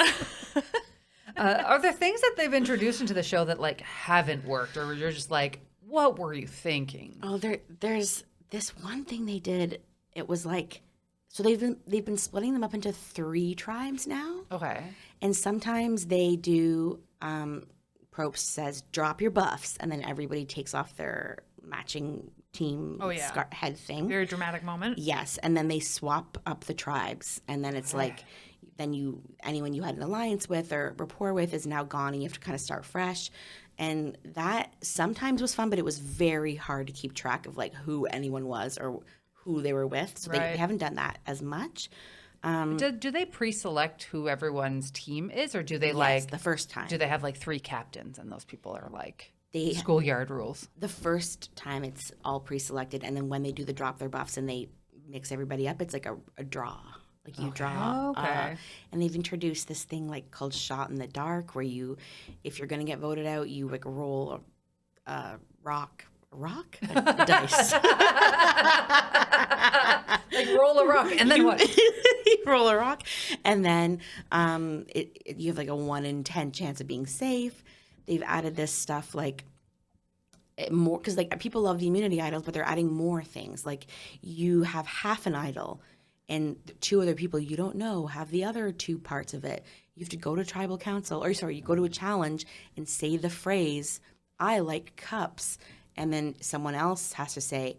Are there things that they've introduced into the show that like haven't worked, or you're just like, what were you thinking? Oh, there's this one thing they did. It was like, so they've been splitting them up into 3 tribes now. Okay. And sometimes they do, Probst says, drop your buffs, and then everybody takes off their matching team head thing. Very dramatic moment. Yes, and then they swap up the tribes, and then it's like, then anyone you had an alliance with or rapport with is now gone, and you have to kind of start fresh. And that sometimes was fun, but it was very hard to keep track of like who anyone was or who they were with. So they haven't done that as much. Do they pre-select who everyone's team is, or do they The first time. Do they have like 3 captains and those people are like They schoolyard rules? The first time it's all pre-selected, and then when they do the drop their buffs and they mix everybody up, it's like a draw. Like you draw. Okay. And they've introduced this thing like called Shot in the Dark, where if you're going to get voted out, you like roll a dice. Like roll a rock, and then what? You roll a rock, and then you have like a 1 in 10 chance of being safe. They've added this stuff like more because like people love the immunity idols, but they're adding more things. Like you have half an idol, and 2 other people you don't know have the other 2 parts of it. You have to go to tribal council, you go to a challenge and say the phrase, "I like cups," and then someone else has to say,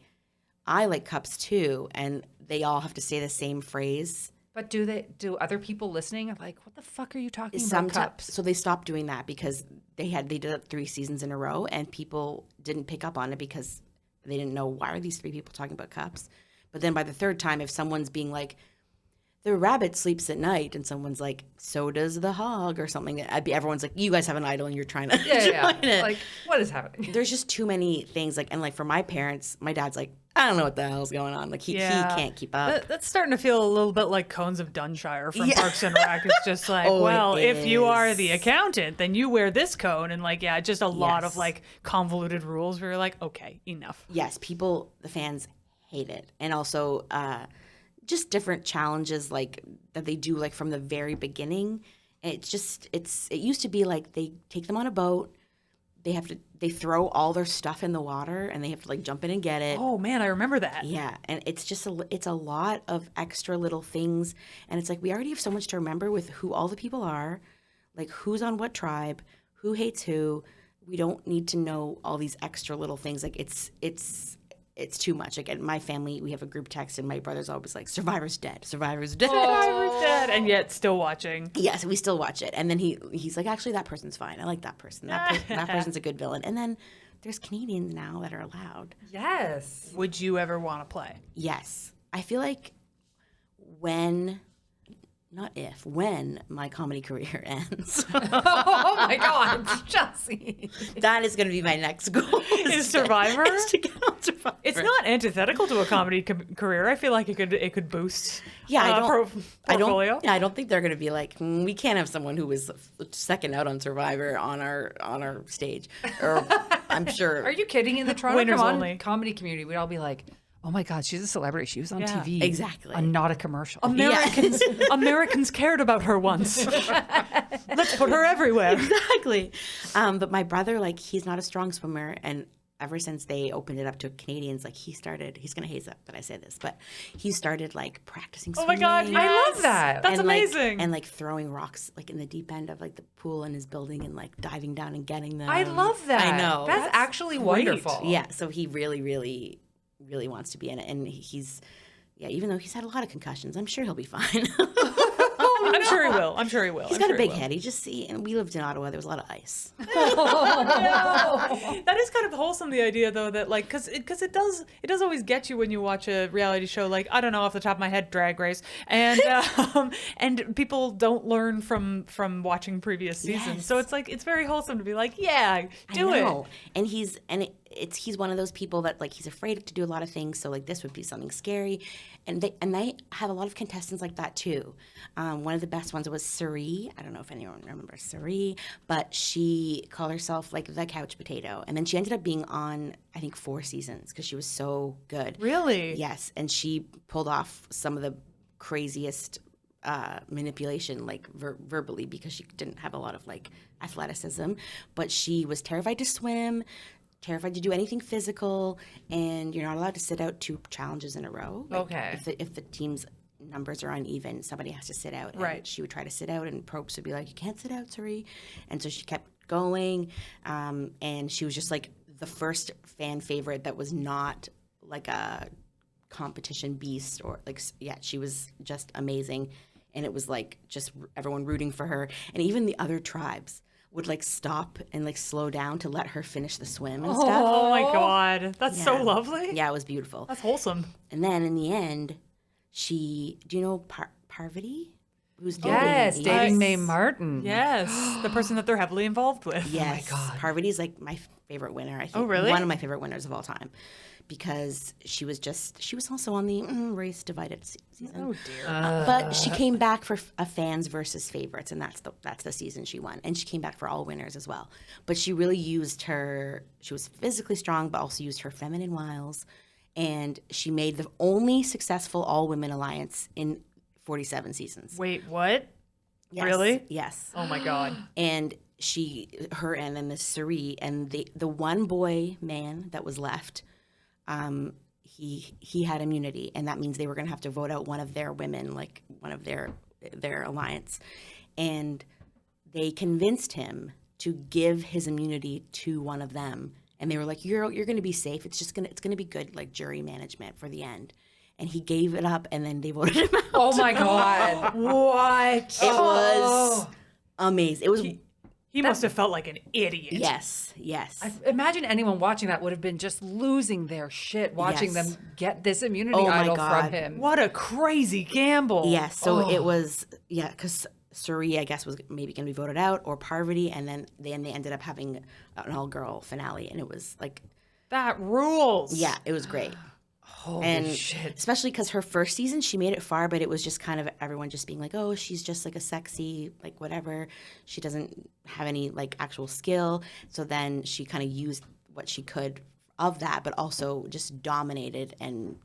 "I like cups too," and they all have to say the same phrase. But do other people listening are like, what the fuck are you talking about cups? So they stopped doing that because they did it 3 seasons in a row, and people didn't pick up on it because they didn't know, why are these 3 people talking about cups? But then by the 3rd time, if someone's being like, the rabbit sleeps at night, and someone's like, so does the hog or something, everyone's like, you guys have an idol and you're trying to join it. Like, what is happening? There's just too many things. Like, and like for my parents, my dad's like, I don't know what the hell's going on. Like he can't keep up. That's starting to feel a little bit like Cones of Dunshire from Parks and Rec. It's just like, Oh, if you is. are the accountant, then you wear this cone, and like, just a lot of like convoluted rules where you're like, okay, enough. Yes, the fans hate it. And also just different challenges like that they do like from the very beginning. It used to be like they take them on a boat, they throw all their stuff in the water and they have to like jump in and get it. Oh man, I remember that. Yeah, and it's just it's a lot of extra little things, and it's like we already have so much to remember with who all the people are, like who's on what tribe, who hates who. We don't need to know all these extra little things. Like it's too much. Like in my family, we have a group text, and my brother's always like, "Survivor's dead. Survivor's dead. Survivor's dead," and yet still watching. Yes, we still watch it. And then he's like, "Actually, that person's fine. I like that person. That person's a good villain." And then there's Canadians now that are allowed. Yes. Would you ever want to play? Yes, I feel like when my comedy career ends, Oh my God, Chelsea. that is going to be my next goal. Is Survivor? Is to get on Survivor. It's not antithetical to a comedy career. I feel like it could boost. Portfolio. I don't think they're going to be like, we can't have someone who was second out on Survivor on our stage. Or I'm sure. Are you kidding? In the Toronto Winners only. comedy community, we'd all be like, "Oh my God, she's a celebrity. She was on TV, exactly. and not a commercial." Americans cared about her once. Let's put her everywhere. Exactly. But my brother, like, he's not a strong swimmer, and ever since they opened it up to Canadians, like, he's going to haze up that I say this, but he started, like, practicing Oh my swimming. God, I yes. love that. That's and, like, amazing. and, like, throwing rocks, like, in the deep end of, like, the pool in his building and, like, diving down and getting them. I love that. I know. That's actually great. wonderful. Yeah, so he really, really, really wants to be in it. And even though he's had a lot of concussions, I'm sure he'll be fine. I'm sure he will. I'm sure he will. He's got a big head. And we lived in Ottawa. There was a lot of ice. That is kind of wholesome, the idea though, that like because it does always get you when you watch a reality show, like, I don't know, off the top of my head, Drag Race, and and people don't learn from watching previous seasons. Yes. So it's like it's very wholesome to be like, yeah, do it. And he's one of those people that, like, he's afraid to do a lot of things. So, like, this would be something scary, and they have a lot of contestants like that too. One of the best ones was Suri. I don't know if anyone remembers Suri, but she called herself like the couch potato, and then she ended up being on, I think, 4 seasons because she was so good. Really? Yes, and she pulled off some of the craziest manipulation, like verbally, because she didn't have a lot of like athleticism, but she was terrified to swim, terrified to do anything physical, and you're not allowed to sit out 2 challenges in a row. Like, Okay. If the team's numbers are uneven, somebody has to sit out. And Right. she would try to sit out, and Probst would be like, "You can't sit out, sorry." And so she kept going, and she was just like the first fan favorite that was not like a competition beast, or like, yeah, she was just amazing. And it was like just everyone rooting for her, and even the other tribes would like stop and like slow down to let her finish the swim and stuff. Oh my God, that's so Yeah. lovely. Yeah, it was beautiful. That's wholesome. And then in the end, do you know Parvati? Who's Yes, dating dating Mae Martin. Yes, the person that they're heavily involved with. Yes. Parvati's like my favorite winner, I think. Oh, really? One of my favorite winners of all time. Because she was also on the race divided season. Oh dear. But she came back for a fans versus favorites, and that's the season she won. And she came back for all winners as well. But she really used she was physically strong, but also used her feminine wiles. And she made the only successful all-women alliance in 47 seasons. Wait, what? Yes. Really? Yes. Oh my God. And her and then the Suri, and the one boy man that was left, he had immunity, and that means they were going to have to vote out one of their women, like one of their alliance, and they convinced him to give his immunity to one of them, and they were like, "You're going to be safe. It's going to be good, like jury management for the end." And he gave it up, and then they voted him out. Oh my God. What? It was amazing. It was. He must have felt like an idiot. Yes. Imagine anyone watching that would have been just losing their shit watching Yes. them get this immunity Oh my idol God. from him. What a crazy gamble. Yes. So it was, because Suri, I guess, was maybe going to be voted out, or Parvati, and then they ended up having an all-girl finale, and it was like, That rules. yeah, it was great. Holy shit. Especially because her first season, she made it far, but it was just kind of everyone just being like, "Oh, she's just like a sexy, like whatever. She doesn't have any like actual skill." So then she kind of used what she could of that, but also just dominated and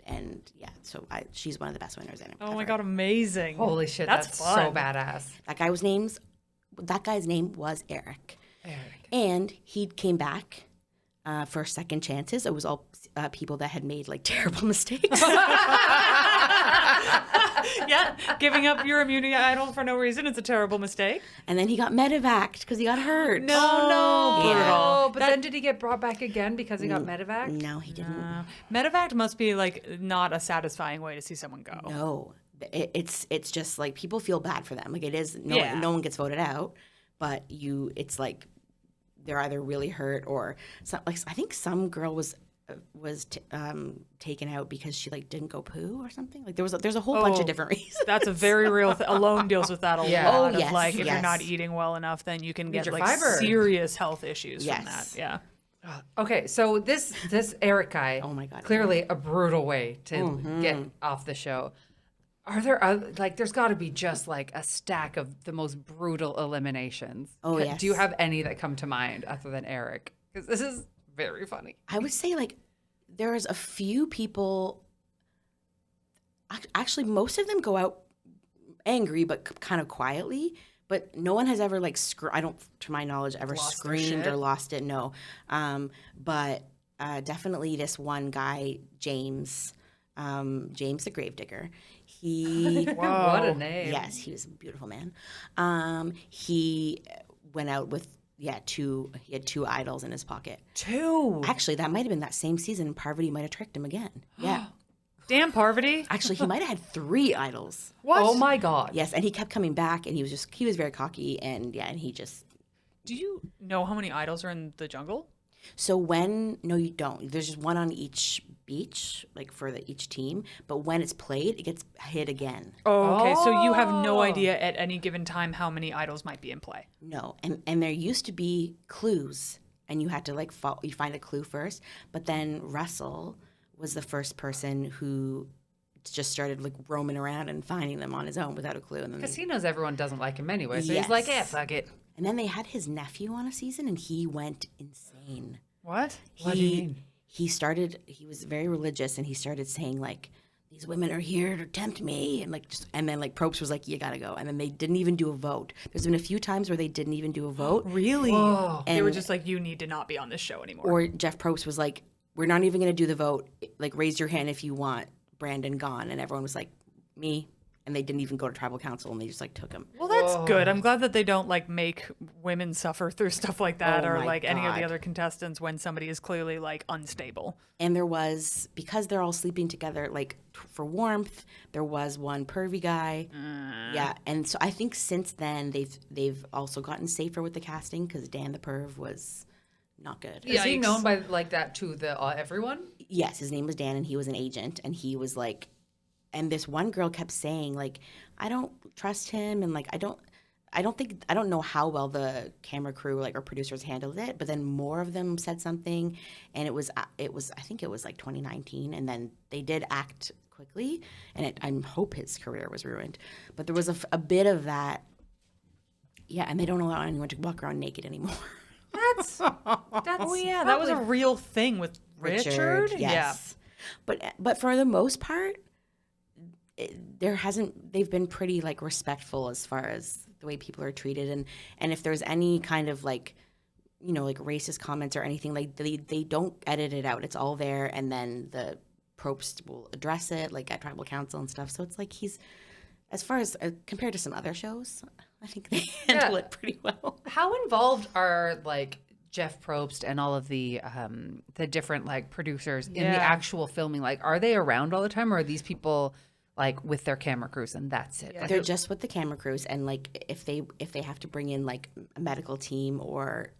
yeah. So she's one of the best winners in it. Oh my God, amazing. Holy shit, that's fun. so badass. That guy's name was Eric. And he came back for second chances. It was all people that had made like terrible mistakes. Yeah, giving up your immunity idol for no reason, it's a terrible mistake. And then he got medevaced because he got hurt. No. Yeah. But then did he get brought back again because he got medevac? No, he didn't. Medevac must be like not a satisfying way to see someone go. No, it's just like people feel bad for them. Like it is. Yeah. No one gets voted out, but it's like they're either really hurt or like I think some girl was taken out because she like didn't go poo or something. Like there's a whole bunch of different reasons. That's a very real thing. Alone deals with that a Yeah. lot. Oh, yes, of like if yes. you're not eating well enough, then you can get your like fiber. serious health issues from Yes. that. Yeah. Okay, so this Eric guy, Oh my God, clearly a brutal way to get off the show. Are there like there's got to be just like a stack of the most brutal eliminations? Oh, yes. Do you have any that come to mind other than Eric? Because this is very funny. I would say like there's a few people. Actually, most of them go out angry, but kind of quietly. But no one has ever like I don't, to my knowledge, ever Lost their screamed shit? or lost it. No, but definitely this one guy, James the Gravedigger. He What a name. yes, he was a beautiful man. He went out with he had two idols in his pocket. Two. Actually, that might have been that same season. Parvati might have tricked him again. Yeah. Damn, Parvati. Actually, he might have had 3 idols. What? Oh my God. Yes, and he kept coming back, and he was very cocky, and he just. Do you know how many idols are in the jungle? So no, you don't. There's just one on each beach, like for each team. But when it's played, it gets hit again. Oh, okay. So you have no idea at any given time how many idols might be in play. No, and there used to be clues, and you had to like you find a clue first. But then Russell was the first person who just started like roaming around and finding them on his own without a clue. And then Because he knows everyone doesn't like him anyway, so he's like, fuck it. And then they had his nephew on a season, and he went insane. What? What do you mean? He was very religious, and he started saying like, "These women are here to tempt me," and then like Probst was like, "You gotta go," and then they didn't even do a vote. There's been a few times where they didn't even do a vote, Really? Whoa. They were just like, you need to not be on this show anymore. or Jeff Probst was like, "We're not even gonna do the vote. Like, raise your hand if you want Brandon gone," and everyone was like, "Me." And they didn't even go to tribal council, and they just like took him. Well, that's good. I'm glad that they don't like make women suffer through stuff like that, Oh or my like any of the God. other contestants when somebody is clearly like unstable. And there was, because they're all sleeping together, like for warmth, there was one pervy guy. Yeah, and so I think since then they've also gotten safer with the casting because Dan the Perv was not good. Is he Yikes. known by like that to the everyone? Yes, his name was Dan, and he was an agent, and he was like, and this one girl kept saying like, I don't trust him, and like I don't know how well the camera crew like or producers handled it, but then more of them said something, and it was I think it was like 2019, and then they did act quickly, and I hope his career was ruined, but there was a bit of that, yeah, and they don't allow anyone to walk around naked anymore. That's Oh yeah, that was a real thing with Richard. yes, but for the most part, they've been pretty like respectful as far as the way people are treated, and if there's any kind of like, you know, like racist comments or anything, like they don't edit it out. It's all there, and then the Probst will address it like at tribal council and stuff. So it's like he's, as far as compared to some other shows, I think they handle it pretty well. How involved are like Jeff Probst and all of the different like producers in the actual filming? Like, are they around all the time, or are these people like with their camera crews and that's it? Like, They're just with the camera crews, and like if they have to bring in like a medical team or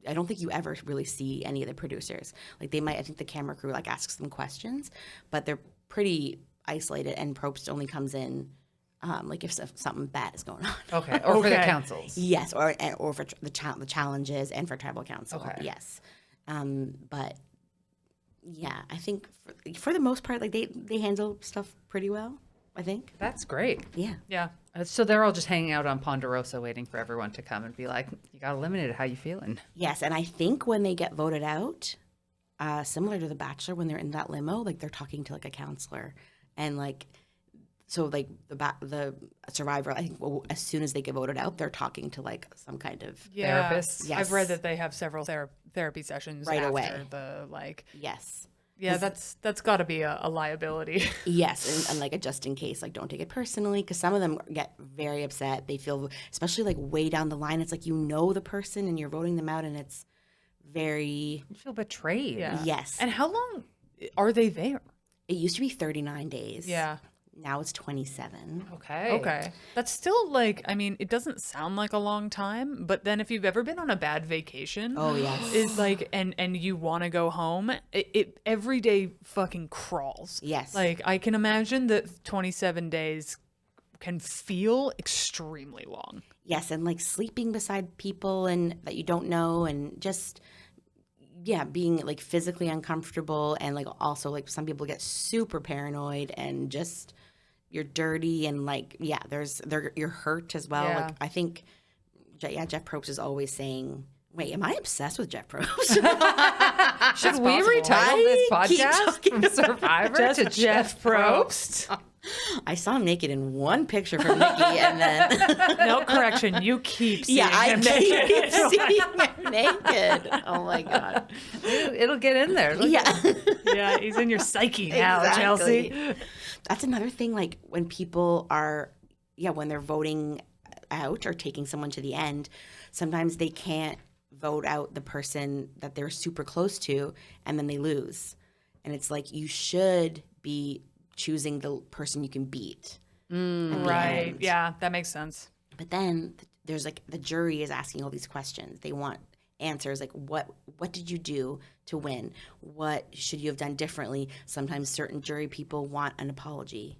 I don't think you ever really see any of the producers. Like I think the camera crew like asks them questions, but they're pretty isolated, and Probst only comes in like if something bad is going on. okay, or for the councils. Yes, or for the challenges and for tribal council. Okay. Yes, but yeah, I think for the most part, like they handle stuff pretty well. I think. That's great. Yeah. Yeah. So they're all just hanging out on Ponderosa waiting for everyone to come and be like, you got eliminated. How you feeling? Yes, and I think when they get voted out, similar to The Bachelor, when they're in that limo, like they're talking to like a counselor, and like so like the survivor, I think as soon as they get voted out, they're talking to like some kind of Therapist. Yes. I've read that they have several therapy sessions Right after away. the like. yes. Yeah, that's got to be a liability. Yes, and like a just in case, like don't take it personally, because some of them get very upset. They feel, especially like way down the line, it's like the person and you're voting them out, and it's very You feel betrayed. Yeah. yes. And how long are they there? It used to be 39 days. Yeah. Now it's 27. Okay. Okay. That's still like, I mean, it doesn't sound like a long time, but then if you've ever been on a bad vacation, Oh yes. is like, and you want to go home, it every day fucking crawls. Yes. Like I can imagine that 27 days can feel extremely long. Yes, and like sleeping beside people and that you don't know, and just being like physically uncomfortable, and like also like some people get super paranoid and just you're dirty, and like you're hurt as well. Yeah. Like I think Jeff Probst is always saying, wait, am I obsessed with Jeff Probst? Should we possible. retitle this I keep podcast talking from Survivor to Jeff Probst? I saw him naked in one picture from Nikki, and then No correction, you keep seeing I him keep naked. seeing him naked. Oh my god. It'll get in there. Look, Yeah. Yeah, he's in your psyche now, Exactly. Chelsea. That's another thing, like when people are, when they're voting out or taking someone to the end, sometimes they can't vote out the person that they're super close to, and then they lose. And it's like, you should be choosing the person you can beat. At the Right. end. Yeah, that makes sense. But then there's like the jury is asking all these questions. They want answers like what did you do to win? What should you have done differently? Sometimes certain jury people want an apology,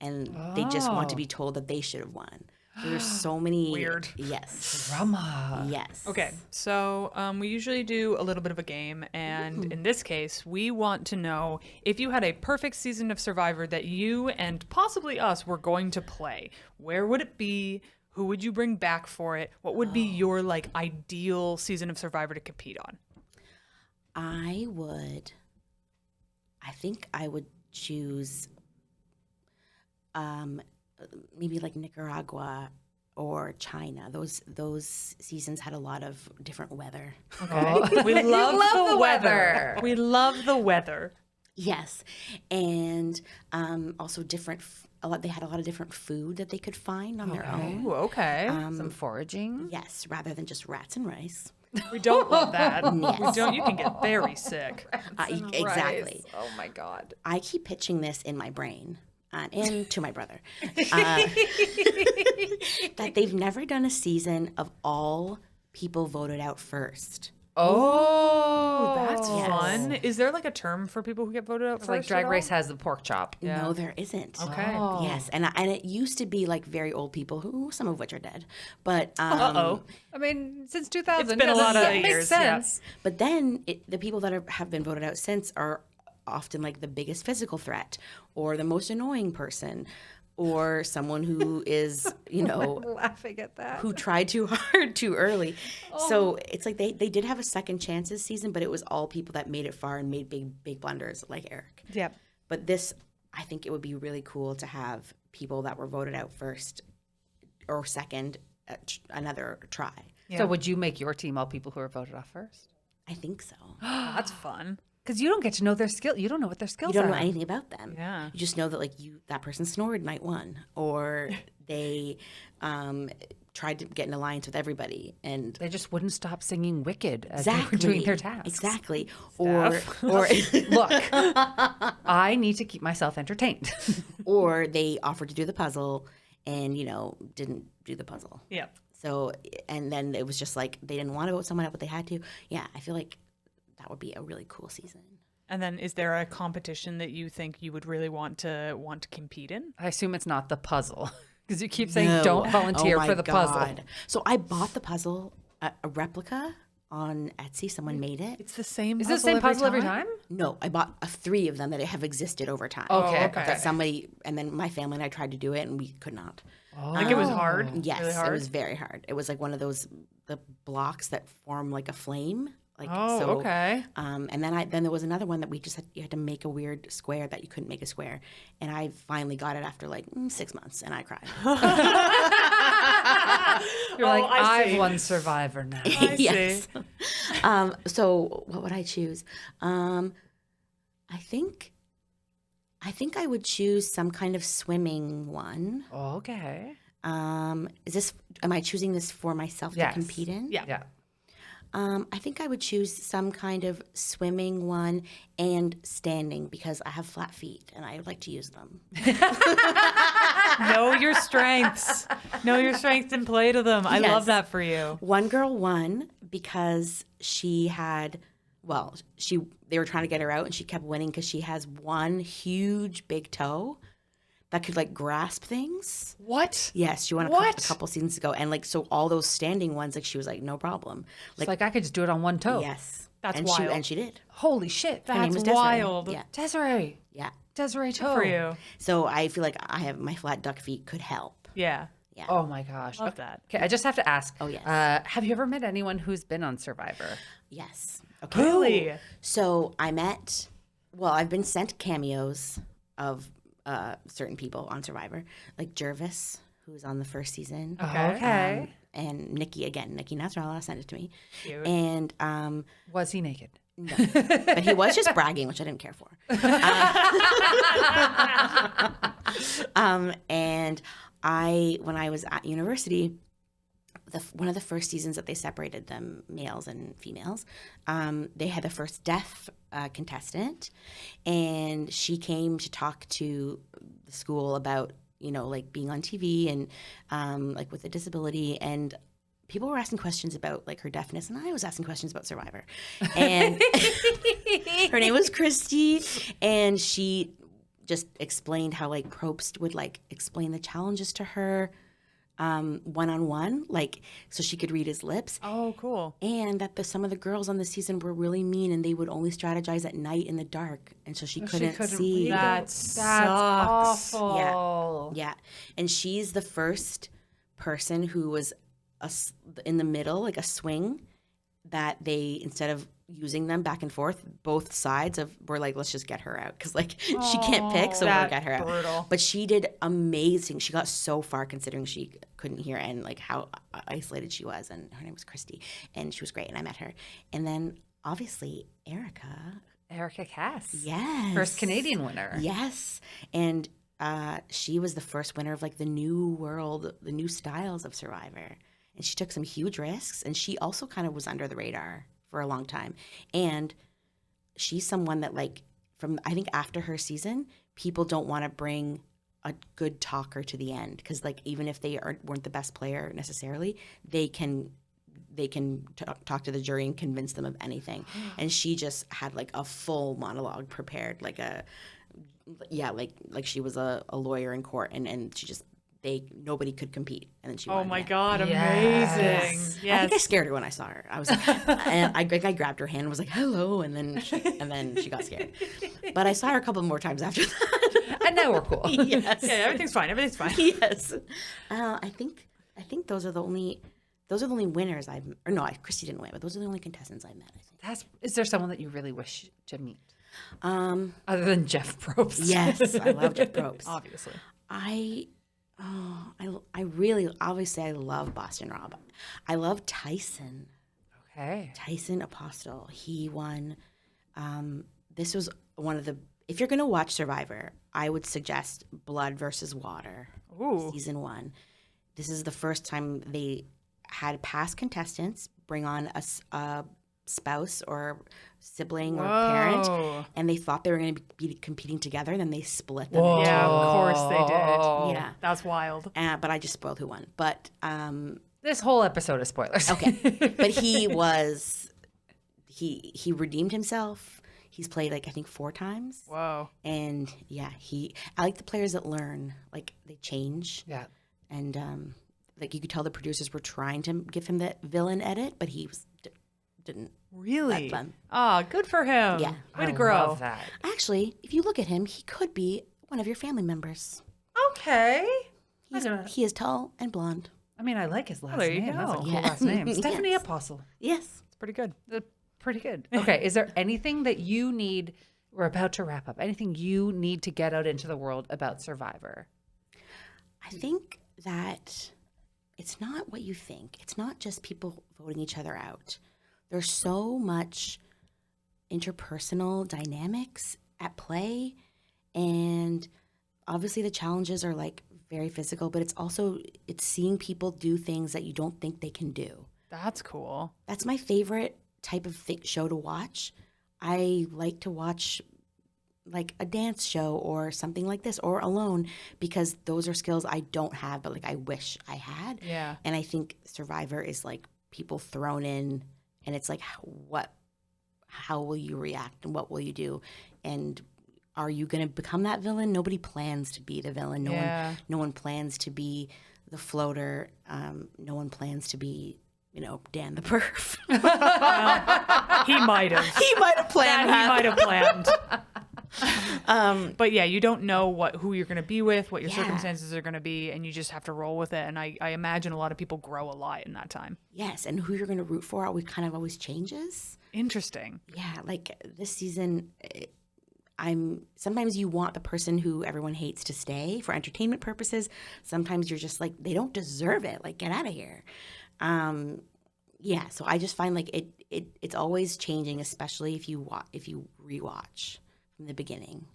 and they just want to be told that they should have won. So there's so many Weird. Yes. drama. Yes. Okay, so we usually do a little bit of a game, and in this case, we want to know if you had a perfect season of Survivor that you and possibly us were going to play, where would it be? Who would you bring back for it? What would be your like ideal season of Survivor to compete on? I think I would choose maybe like Nicaragua or China. Those seasons had a lot of different weather. Okay, we love, the weather. We love the weather. Yes, and also different. They had a lot of different food that they could find on their own. Ooh, okay. Some foraging. Yes, rather than just rats and rice. We don't love that. Yes. We don't. You can get very sick. Exactly. Oh my God. I keep pitching this in my brain. And to my brother, that they've never done a season of all people voted out first. Oh, That's fun. Is there like a term for people who get voted out first? like Drag at Race all? has the pork chop. No, there isn't. Okay. Yes, and it used to be like very old people, who some of which are dead, but Uh-oh. I mean, since 2000, It's been a lot of that makes years, yeah. sense. But then the people that have been voted out since are often like the biggest physical threat, or the most annoying person, or someone who is, Laughing at that. who tried too hard too early. So it's like they did have a second chance this season, but it was all people that made it far and made big blunders like Eric. Yep. But this, I think it would be really cool to have people that were voted out first or second another try. So would you make your team all people who are voted off first? I think so. That's fun. Because you don't get to know their skill. You don't know what their skills You don't are. know anything about them. Yeah. You just know that like that person snored night one, or they tried to get an alliance with everybody, and They just wouldn't stop singing Wicked as they were doing their tasks. Exactly. Or Look, I need to keep myself entertained. or they offered to do the puzzle and didn't do the puzzle. Yep. So, and then it was just like they didn't want to vote someone out, but they had to. Yeah, I feel like that would be a really cool season. And then, is there a competition that you think you would really want to compete in? I assume it's not the puzzle. Because you keep saying No. don't volunteer Oh my for the puzzle. God. So I bought the puzzle, a replica on Etsy. Someone made it. It's the same. Is it the same puzzle every time? No, I bought 3 of them that have existed over time. Okay. okay. That somebody, and then my family and I tried to do it, and we could not. Like it was hard. Yes, really hard. it was very hard. It was like one of those the blocks that form like a flame, Like, okay. And then there was another one that you had to make a weird square that you couldn't make a square, and I finally got it after like 6 months, and I cried. You're like, I see. I've won Survivor now. I Yes. see. So what would I choose? I think I would choose some kind of swimming one. Okay. Am I choosing this for myself Yes. to compete in? Yeah. I think I would choose some kind of swimming one and standing because I have flat feet and I would like to use them. Know your strengths. Know your strengths and play to them. I love Yes. that for you. One girl won because they were trying to get her out and she kept winning because she has one huge big toe that could like grasp things. What? Yes, she won a couple seasons ago, and like so all those standing ones, like she was like no problem. It's like I could just do it on one toe. Yes, That's and wild. and she did. Holy shit. Her name That's was Desiree. wild. Yeah, Desiree. yeah. Desiree Toe. For you. So I feel like I have my flat duck feet could help. Yeah. Yeah. Oh my gosh. Love that. Okay, I just have to ask. Oh, yes. Have you ever met anyone who's been on Survivor? Yes. Okay. Really? So I've been sent cameos of certain people on Survivor, like Jervis, who was on the first season. Okay. And Nikki Nasrallah sent it to me. Cute. And Was he naked? no, but he was just bragging, which I didn't care for. And when I was at university, one of the first seasons that they separated them, males and females, they had the first deaf contestant, and she came to talk to the school about, like being on TV and like with a disability, and people were asking questions about like her deafness, and I was asking questions about Survivor. And her name was Christy, and she just explained how like Probst would like explain the challenges to her one-on-one, like so she could read his lips. Oh, cool. And that some of the girls on the season were really mean, and they would only strategize at night in the dark, and so she couldn't see. That That's sucks. awful. Yeah, and she's the first person who was in the middle, like a swing, that they, instead of using them back and forth, both sides were like, let's just get her out because like she can't pick, so we'll That's get her out. brutal. But she did amazing. She got so far considering she couldn't hear and like how isolated she was. And her name was Christy, and she was great. And I met her. And then obviously Erica Cass. yes, First Canadian winner. yes, and she was the first winner of like the new world, the new styles of Survivor. And she took some huge risks, and she also kind of was under the radar for a long time. And she's someone that like I think after her season, people don't want to bring a good talker to the end because like even if they weren't the best player necessarily, they can talk to the jury and convince them of anything. And she just had like a full monologue prepared, like like she was a lawyer in court, and she just nobody could compete, and then she won. Oh my yeah. God, Yes. amazing. I Yes. think I scared her when I saw her. I was, and I grabbed her hand and was like, "Hello," and then she got scared. But I saw her a couple more times after that. And now we're cool. Yes, Yeah, everything's fine. Everything's fine. yes. I think those are the only winners Christy didn't win, but those are the only contestants I met. I think. Is there someone that you really wish to meet? Other than Jeff Probst. Yes, I love Jeff Probst. Obviously. I really, obviously, I love Boston Rob. I love Tyson. Okay. Tyson Apostle. He won. This was one of the. If you're going to watch Survivor, I would suggest Blood versus Water, Ooh. season 1. This is the first time they had past contestants bring on a spouse or sibling or parent, and they thought they were going to be competing together. Then they split them. Whoa. Yeah, of course they did. Yeah. That's wild. But I just spoiled who won. But This whole episode is spoilers. okay, but he redeemed himself. He's played like I think 4 times. Whoa. And yeah, I like the players that learn, like they change. Yeah. And like you could tell the producers were trying to give him that villain edit, but he didn't. Really? Let them. Oh, good for him. Yeah. Way to I grow. love that. Actually, if you look at him, he could be one of your family members. Okay. He is tall and blonde. I mean, I like his last there you name. That's a go. cool Yeah. last name. Stephanie Yes. Apostle. Yes. It's pretty good. Pretty good. Okay. Is there anything that you need? We're about to wrap up. Anything you need to get out into the world about Survivor? I think that it's not what you think. It's not just people voting each other out. There's so much interpersonal dynamics at play, and obviously the challenges are like very physical, but it's seeing people do things that you don't think they can do. That's cool. That's my favorite type of show to watch. I like to watch like a dance show or something like this, or alone, because those are skills I don't have, but like I wish I had. Yeah. And I think Survivor is like people thrown in, and it's like, how will you react and what will you do? And are you going to become that villain? Nobody plans to be the villain. No one plans to be the floater. No one plans to be, Dan the perf. He might have. He might have planned that. He might have planned. But yeah, you don't know who you're going to be with, what your circumstances are going to be, and you just have to roll with it. And I imagine a lot of people grow a lot in that time. Yes, and who you're going to root for kind of always changes. Interesting. Yeah, like this season, sometimes you want the person who everyone hates to stay for entertainment purposes. Sometimes you're just like, they don't deserve it. Like, get out of here. So I just find like it's always changing, especially if you rewatch from the beginning.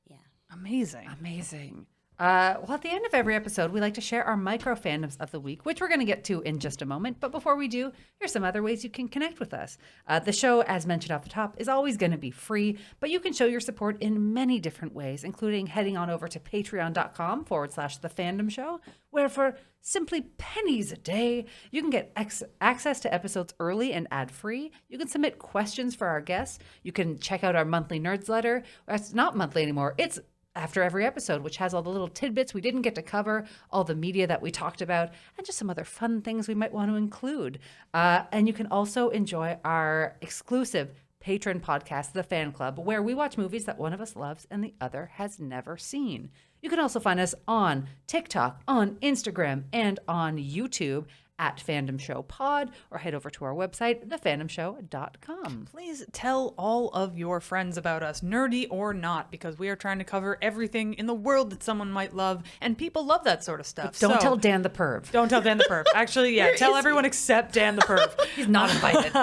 Yeah. Amazing. Well, at the end of every episode, we like to share our micro fandoms of the week, which we're going to get to in just a moment. But before we do, here's some other ways you can connect with us. The show, as mentioned off the top, is always going to be free, but you can show your support in many different ways, including heading on over to patreon.com/The Fandom Show, where for simply pennies a day, you can get access to episodes early and ad-free. You can submit questions for our guests. You can check out our monthly Nerds letter. It's not monthly anymore. It's after every episode, which has all the little tidbits we didn't get to cover, all the media that we talked about, and just some other fun things we might want to include. And you can also enjoy our exclusive patron podcast, The Fan Club, where we watch movies that one of us loves and the other has never seen. You can also find us on TikTok, on Instagram, and on YouTube at Fandom Show Pod, or head over to our website, thefandomshow.com. Please tell all of your friends about us, nerdy or not, because we are trying to cover everything in the world that someone might love, and people love that sort of stuff. But don't tell Dan the perv. Don't tell Dan the perv. Actually, yeah, tell everyone except Dan the perv. He's not invited.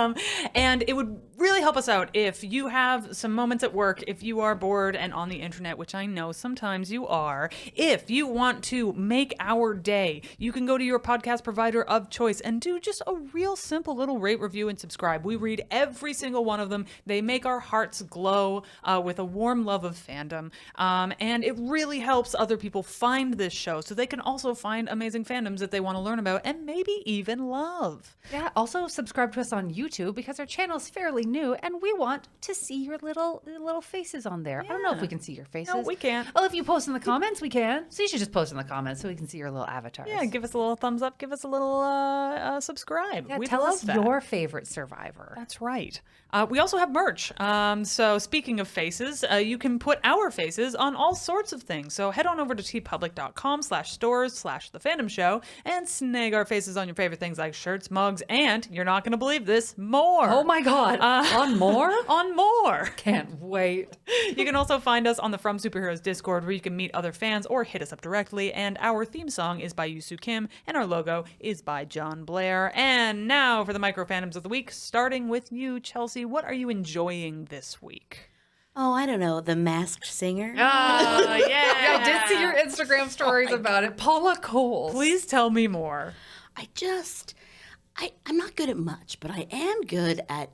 And it would really help us out if you have some moments at work, if you are bored and on the internet, which I know sometimes you are. If you want to make our day, you can go to your podcast provider of choice and do just a real simple little rate, review, and subscribe. We read every single one of them. They make our hearts glow with a warm love of fandom. And it really helps other people find this show so they can also find amazing fandoms that they want to learn about and maybe even love. Yeah, also subscribe to us on YouTube because our channel is fairly new and we want to see your little faces on there. Yeah. I don't know if we can see your faces. No, we can't. Well, if you post in the comments, we can. So you should just post in the comments so we can see your little avatars. Yeah, give us a little thumbs up. Give us a little subscribe. Yeah, We'd tell love us that. your favorite Survivor. That's right. We also have merch. So speaking of faces, you can put our faces on all sorts of things. So head on over to tpublic.com/stores/thefandomshow and snag our faces on your favorite things like shirts, mugs, and you're not going to believe this, more. Oh my God. On more? On more. Can't wait. You can also find us on the From Superheroes Discord, where you can meet other fans or hit us up directly. And our theme song is by Yusu Kim, and our logo is by John Blair. And now for the micro fandoms of the week, starting with you, Chelsea. What are you enjoying this week? Oh, I don't know. The Masked Singer. Oh, yeah. I did see your Instagram stories about it. Paula Cole. Please tell me more. I'm not good at much, but I am good at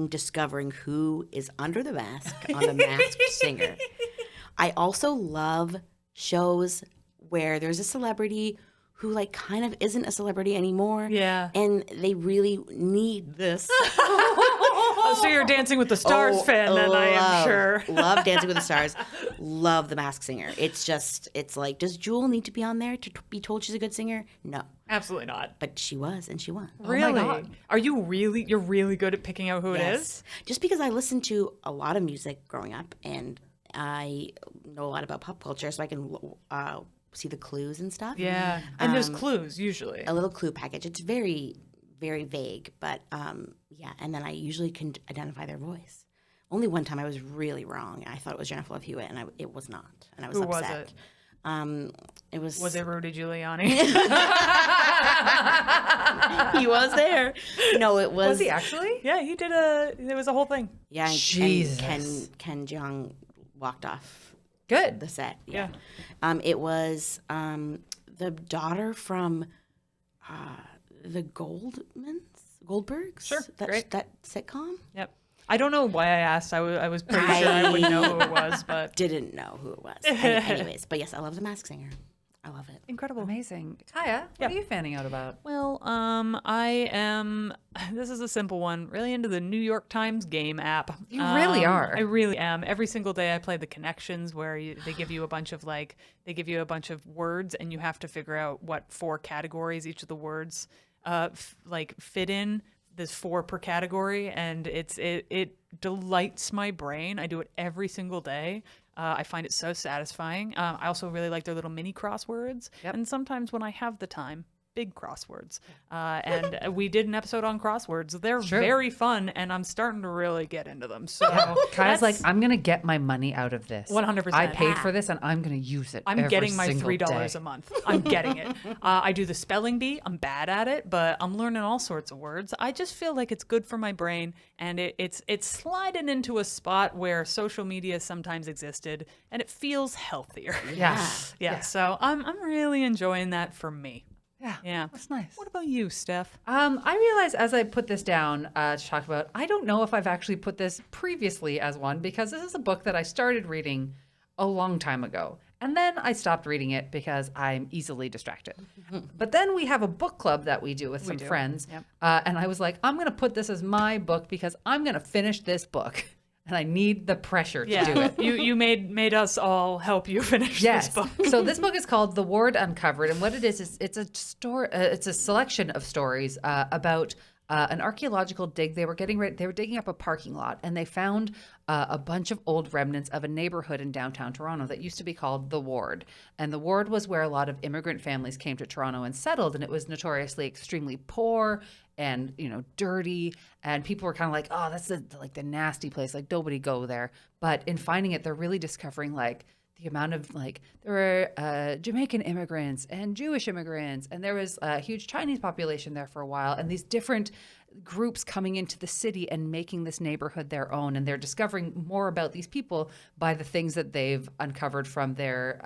discovering who is under the mask on The Masked Singer. I also love shows where there's a celebrity who like kind of isn't a celebrity anymore. Yeah. And they really need this. So you're Dancing with the Stars fan, then, I am sure. Love Dancing with the Stars. Love The Masked Singer. It's like, does Jewel need to be on there to be told she's a good singer? No. Absolutely not. But she was, and she won. Really? my God. Are you really? You're really good at picking out who it is? Just because I listened to a lot of music growing up, and I know a lot about pop culture, so I can see the clues and stuff. Yeah. And there's clues, usually. A little clue package. It's very, very vague, but yeah. And then I usually can identify their voice. Only one time I was really wrong. I thought it was Jennifer Love Hewitt, and it was not, and I was Who upset. was it? Was Was it Rudy Giuliani? he was there? No, it was. Was he actually? Yeah, he did it was a whole thing. Yeah, and Jesus. Ken Jeong walked off Good. the set. Yeah. It was the daughter from the Goldbergs. Sure, that, great. that sitcom. Yep. I don't know why I asked. I was pretty sure I would know who it was, but Didn't know who it was. Anyways, but yes, I love The Masked Singer. I love it. incredible. Amazing. Kaya, what are you fanning out about? Well, I am. This is a simple one. Really into the New York Times game app. You really are. I really am. Every single day, I play the connections, where they give you a bunch of words, and you have to figure out what 4 categories each of the words fit in. There's 4 per category, and it delights my brain. I do it every single day. I find it so satisfying. I also really like their little mini crosswords, and sometimes when I have the time, big crosswords. And we did an episode on crosswords. They're very fun, and I'm starting to really get into them. So Kaya's like, I'm going to get my money out of this. 100%. I paid for this, and I'm going to use it. I'm every getting my single $3 day. a month. I'm getting it. I do the spelling bee. I'm bad at it, but I'm learning all sorts of words. I just feel like it's good for my brain, and it's sliding into a spot where social media sometimes existed, and it feels healthier. Yeah. So I'm really enjoying that for me. Yeah. That's nice. What about you, Steph? I realized as I put this down to talk about, I don't know if I've actually put this previously as one, because this is a book that I started reading a long time ago. And then I stopped reading it because I'm easily distracted. But then we have a book club that we do with some friends. Yep. And I was like, I'm going to put this as my book because I'm going to finish this book. And I need the pressure to do it. You made us all help you finish Yes. this book. So this book is called The Ward Uncovered, and what it is it's a story. It's a selection of stories about an archaeological dig. They were digging up a parking lot, and they found a bunch of old remnants of a neighborhood in downtown Toronto that used to be called The Ward. And The Ward was where a lot of immigrant families came to Toronto and settled, and it was notoriously extremely poor and dirty, and people were kind of like, oh, that's the nasty place, like nobody go there. But in finding it, they're really discovering like the amount of there were Jamaican immigrants and Jewish immigrants, and there was a huge Chinese population there for a while, and these different groups coming into the city and making this neighborhood their own, and they're discovering more about these people by the things that they've uncovered from their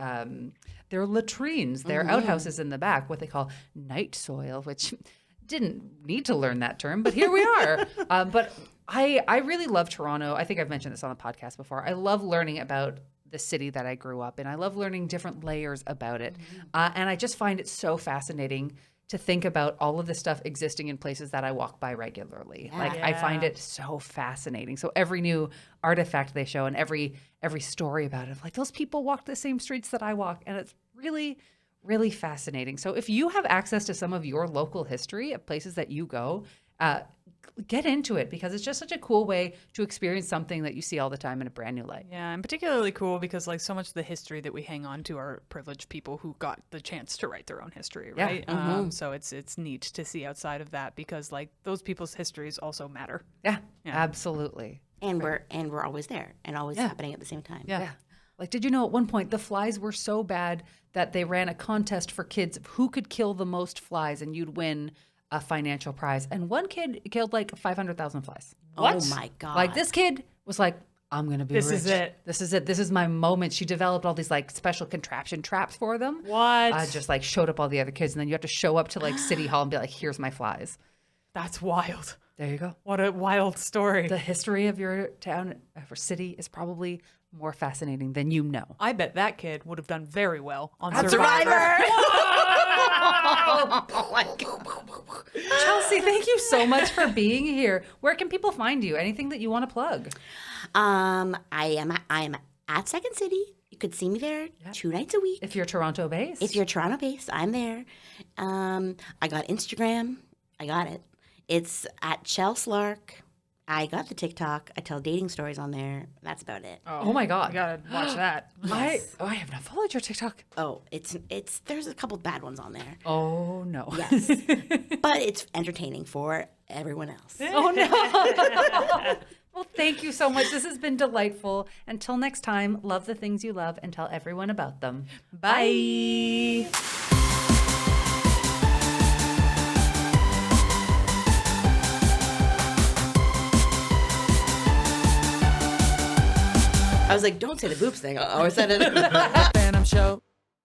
latrines, their outhouses in the back, what they call night soil, which didn't need to learn that term, but here we are. But I really love Toronto. I think I've mentioned this on the podcast before. I love learning about the city that I grew up in. I love learning different layers about it. And I just find it so fascinating to think about all of this stuff existing in places that I walk by regularly. I find it so fascinating. So every new artifact they show and every story about it, like those people walked the same streets that I walk, and it's really, really fascinating. So if you have access to some of your local history of places that you go, get into it, because it's just such a cool way to experience something that you see all the time in a brand new light. Yeah, and particularly cool because so much of the history that we hang on to are privileged people who got the chance to write their own history, right? So it's neat to see outside of that, because those people's histories also matter. Yeah. Absolutely. And we're always there and always happening at the same time. Yeah. Like, did you know at one point the flies were so bad that they ran a contest for kids of who could kill the most flies, and you'd win a financial prize. And one kid killed 500,000 flies. What? Oh my God. This kid was like, I'm going to be rich. This is it. This is it. This is my moment. She developed all these special contraption traps for them. What? Just showed up all the other kids. And then you have to show up to City Hall and be like, here's my flies. That's wild. There you go. What a wild story. The history of your town or city is probably more fascinating than you know. I bet that kid would have done very well on Survivor. Oh my God. Chelsea, thank you so much for being here. Where can people find you? Anything that you want to plug? I am at Second City. You could see me there 2 nights a week. If you're Toronto based. If you're Toronto based, I'm there. I got Instagram. I got it. It's at Chelsea Larkin, I got the TikTok. I tell dating stories on there. That's about it. Oh my God. I gotta watch that. I have not followed your TikTok. Oh, it's there's a couple bad ones on there. Oh no. Yes. But it's entertaining for everyone else. Oh no. Well, thank you so much. This has been delightful. Until next time, love the things you love and tell everyone about them. Bye. I was like, don't say the boobs thing. Oh, I said it. Phantom Show.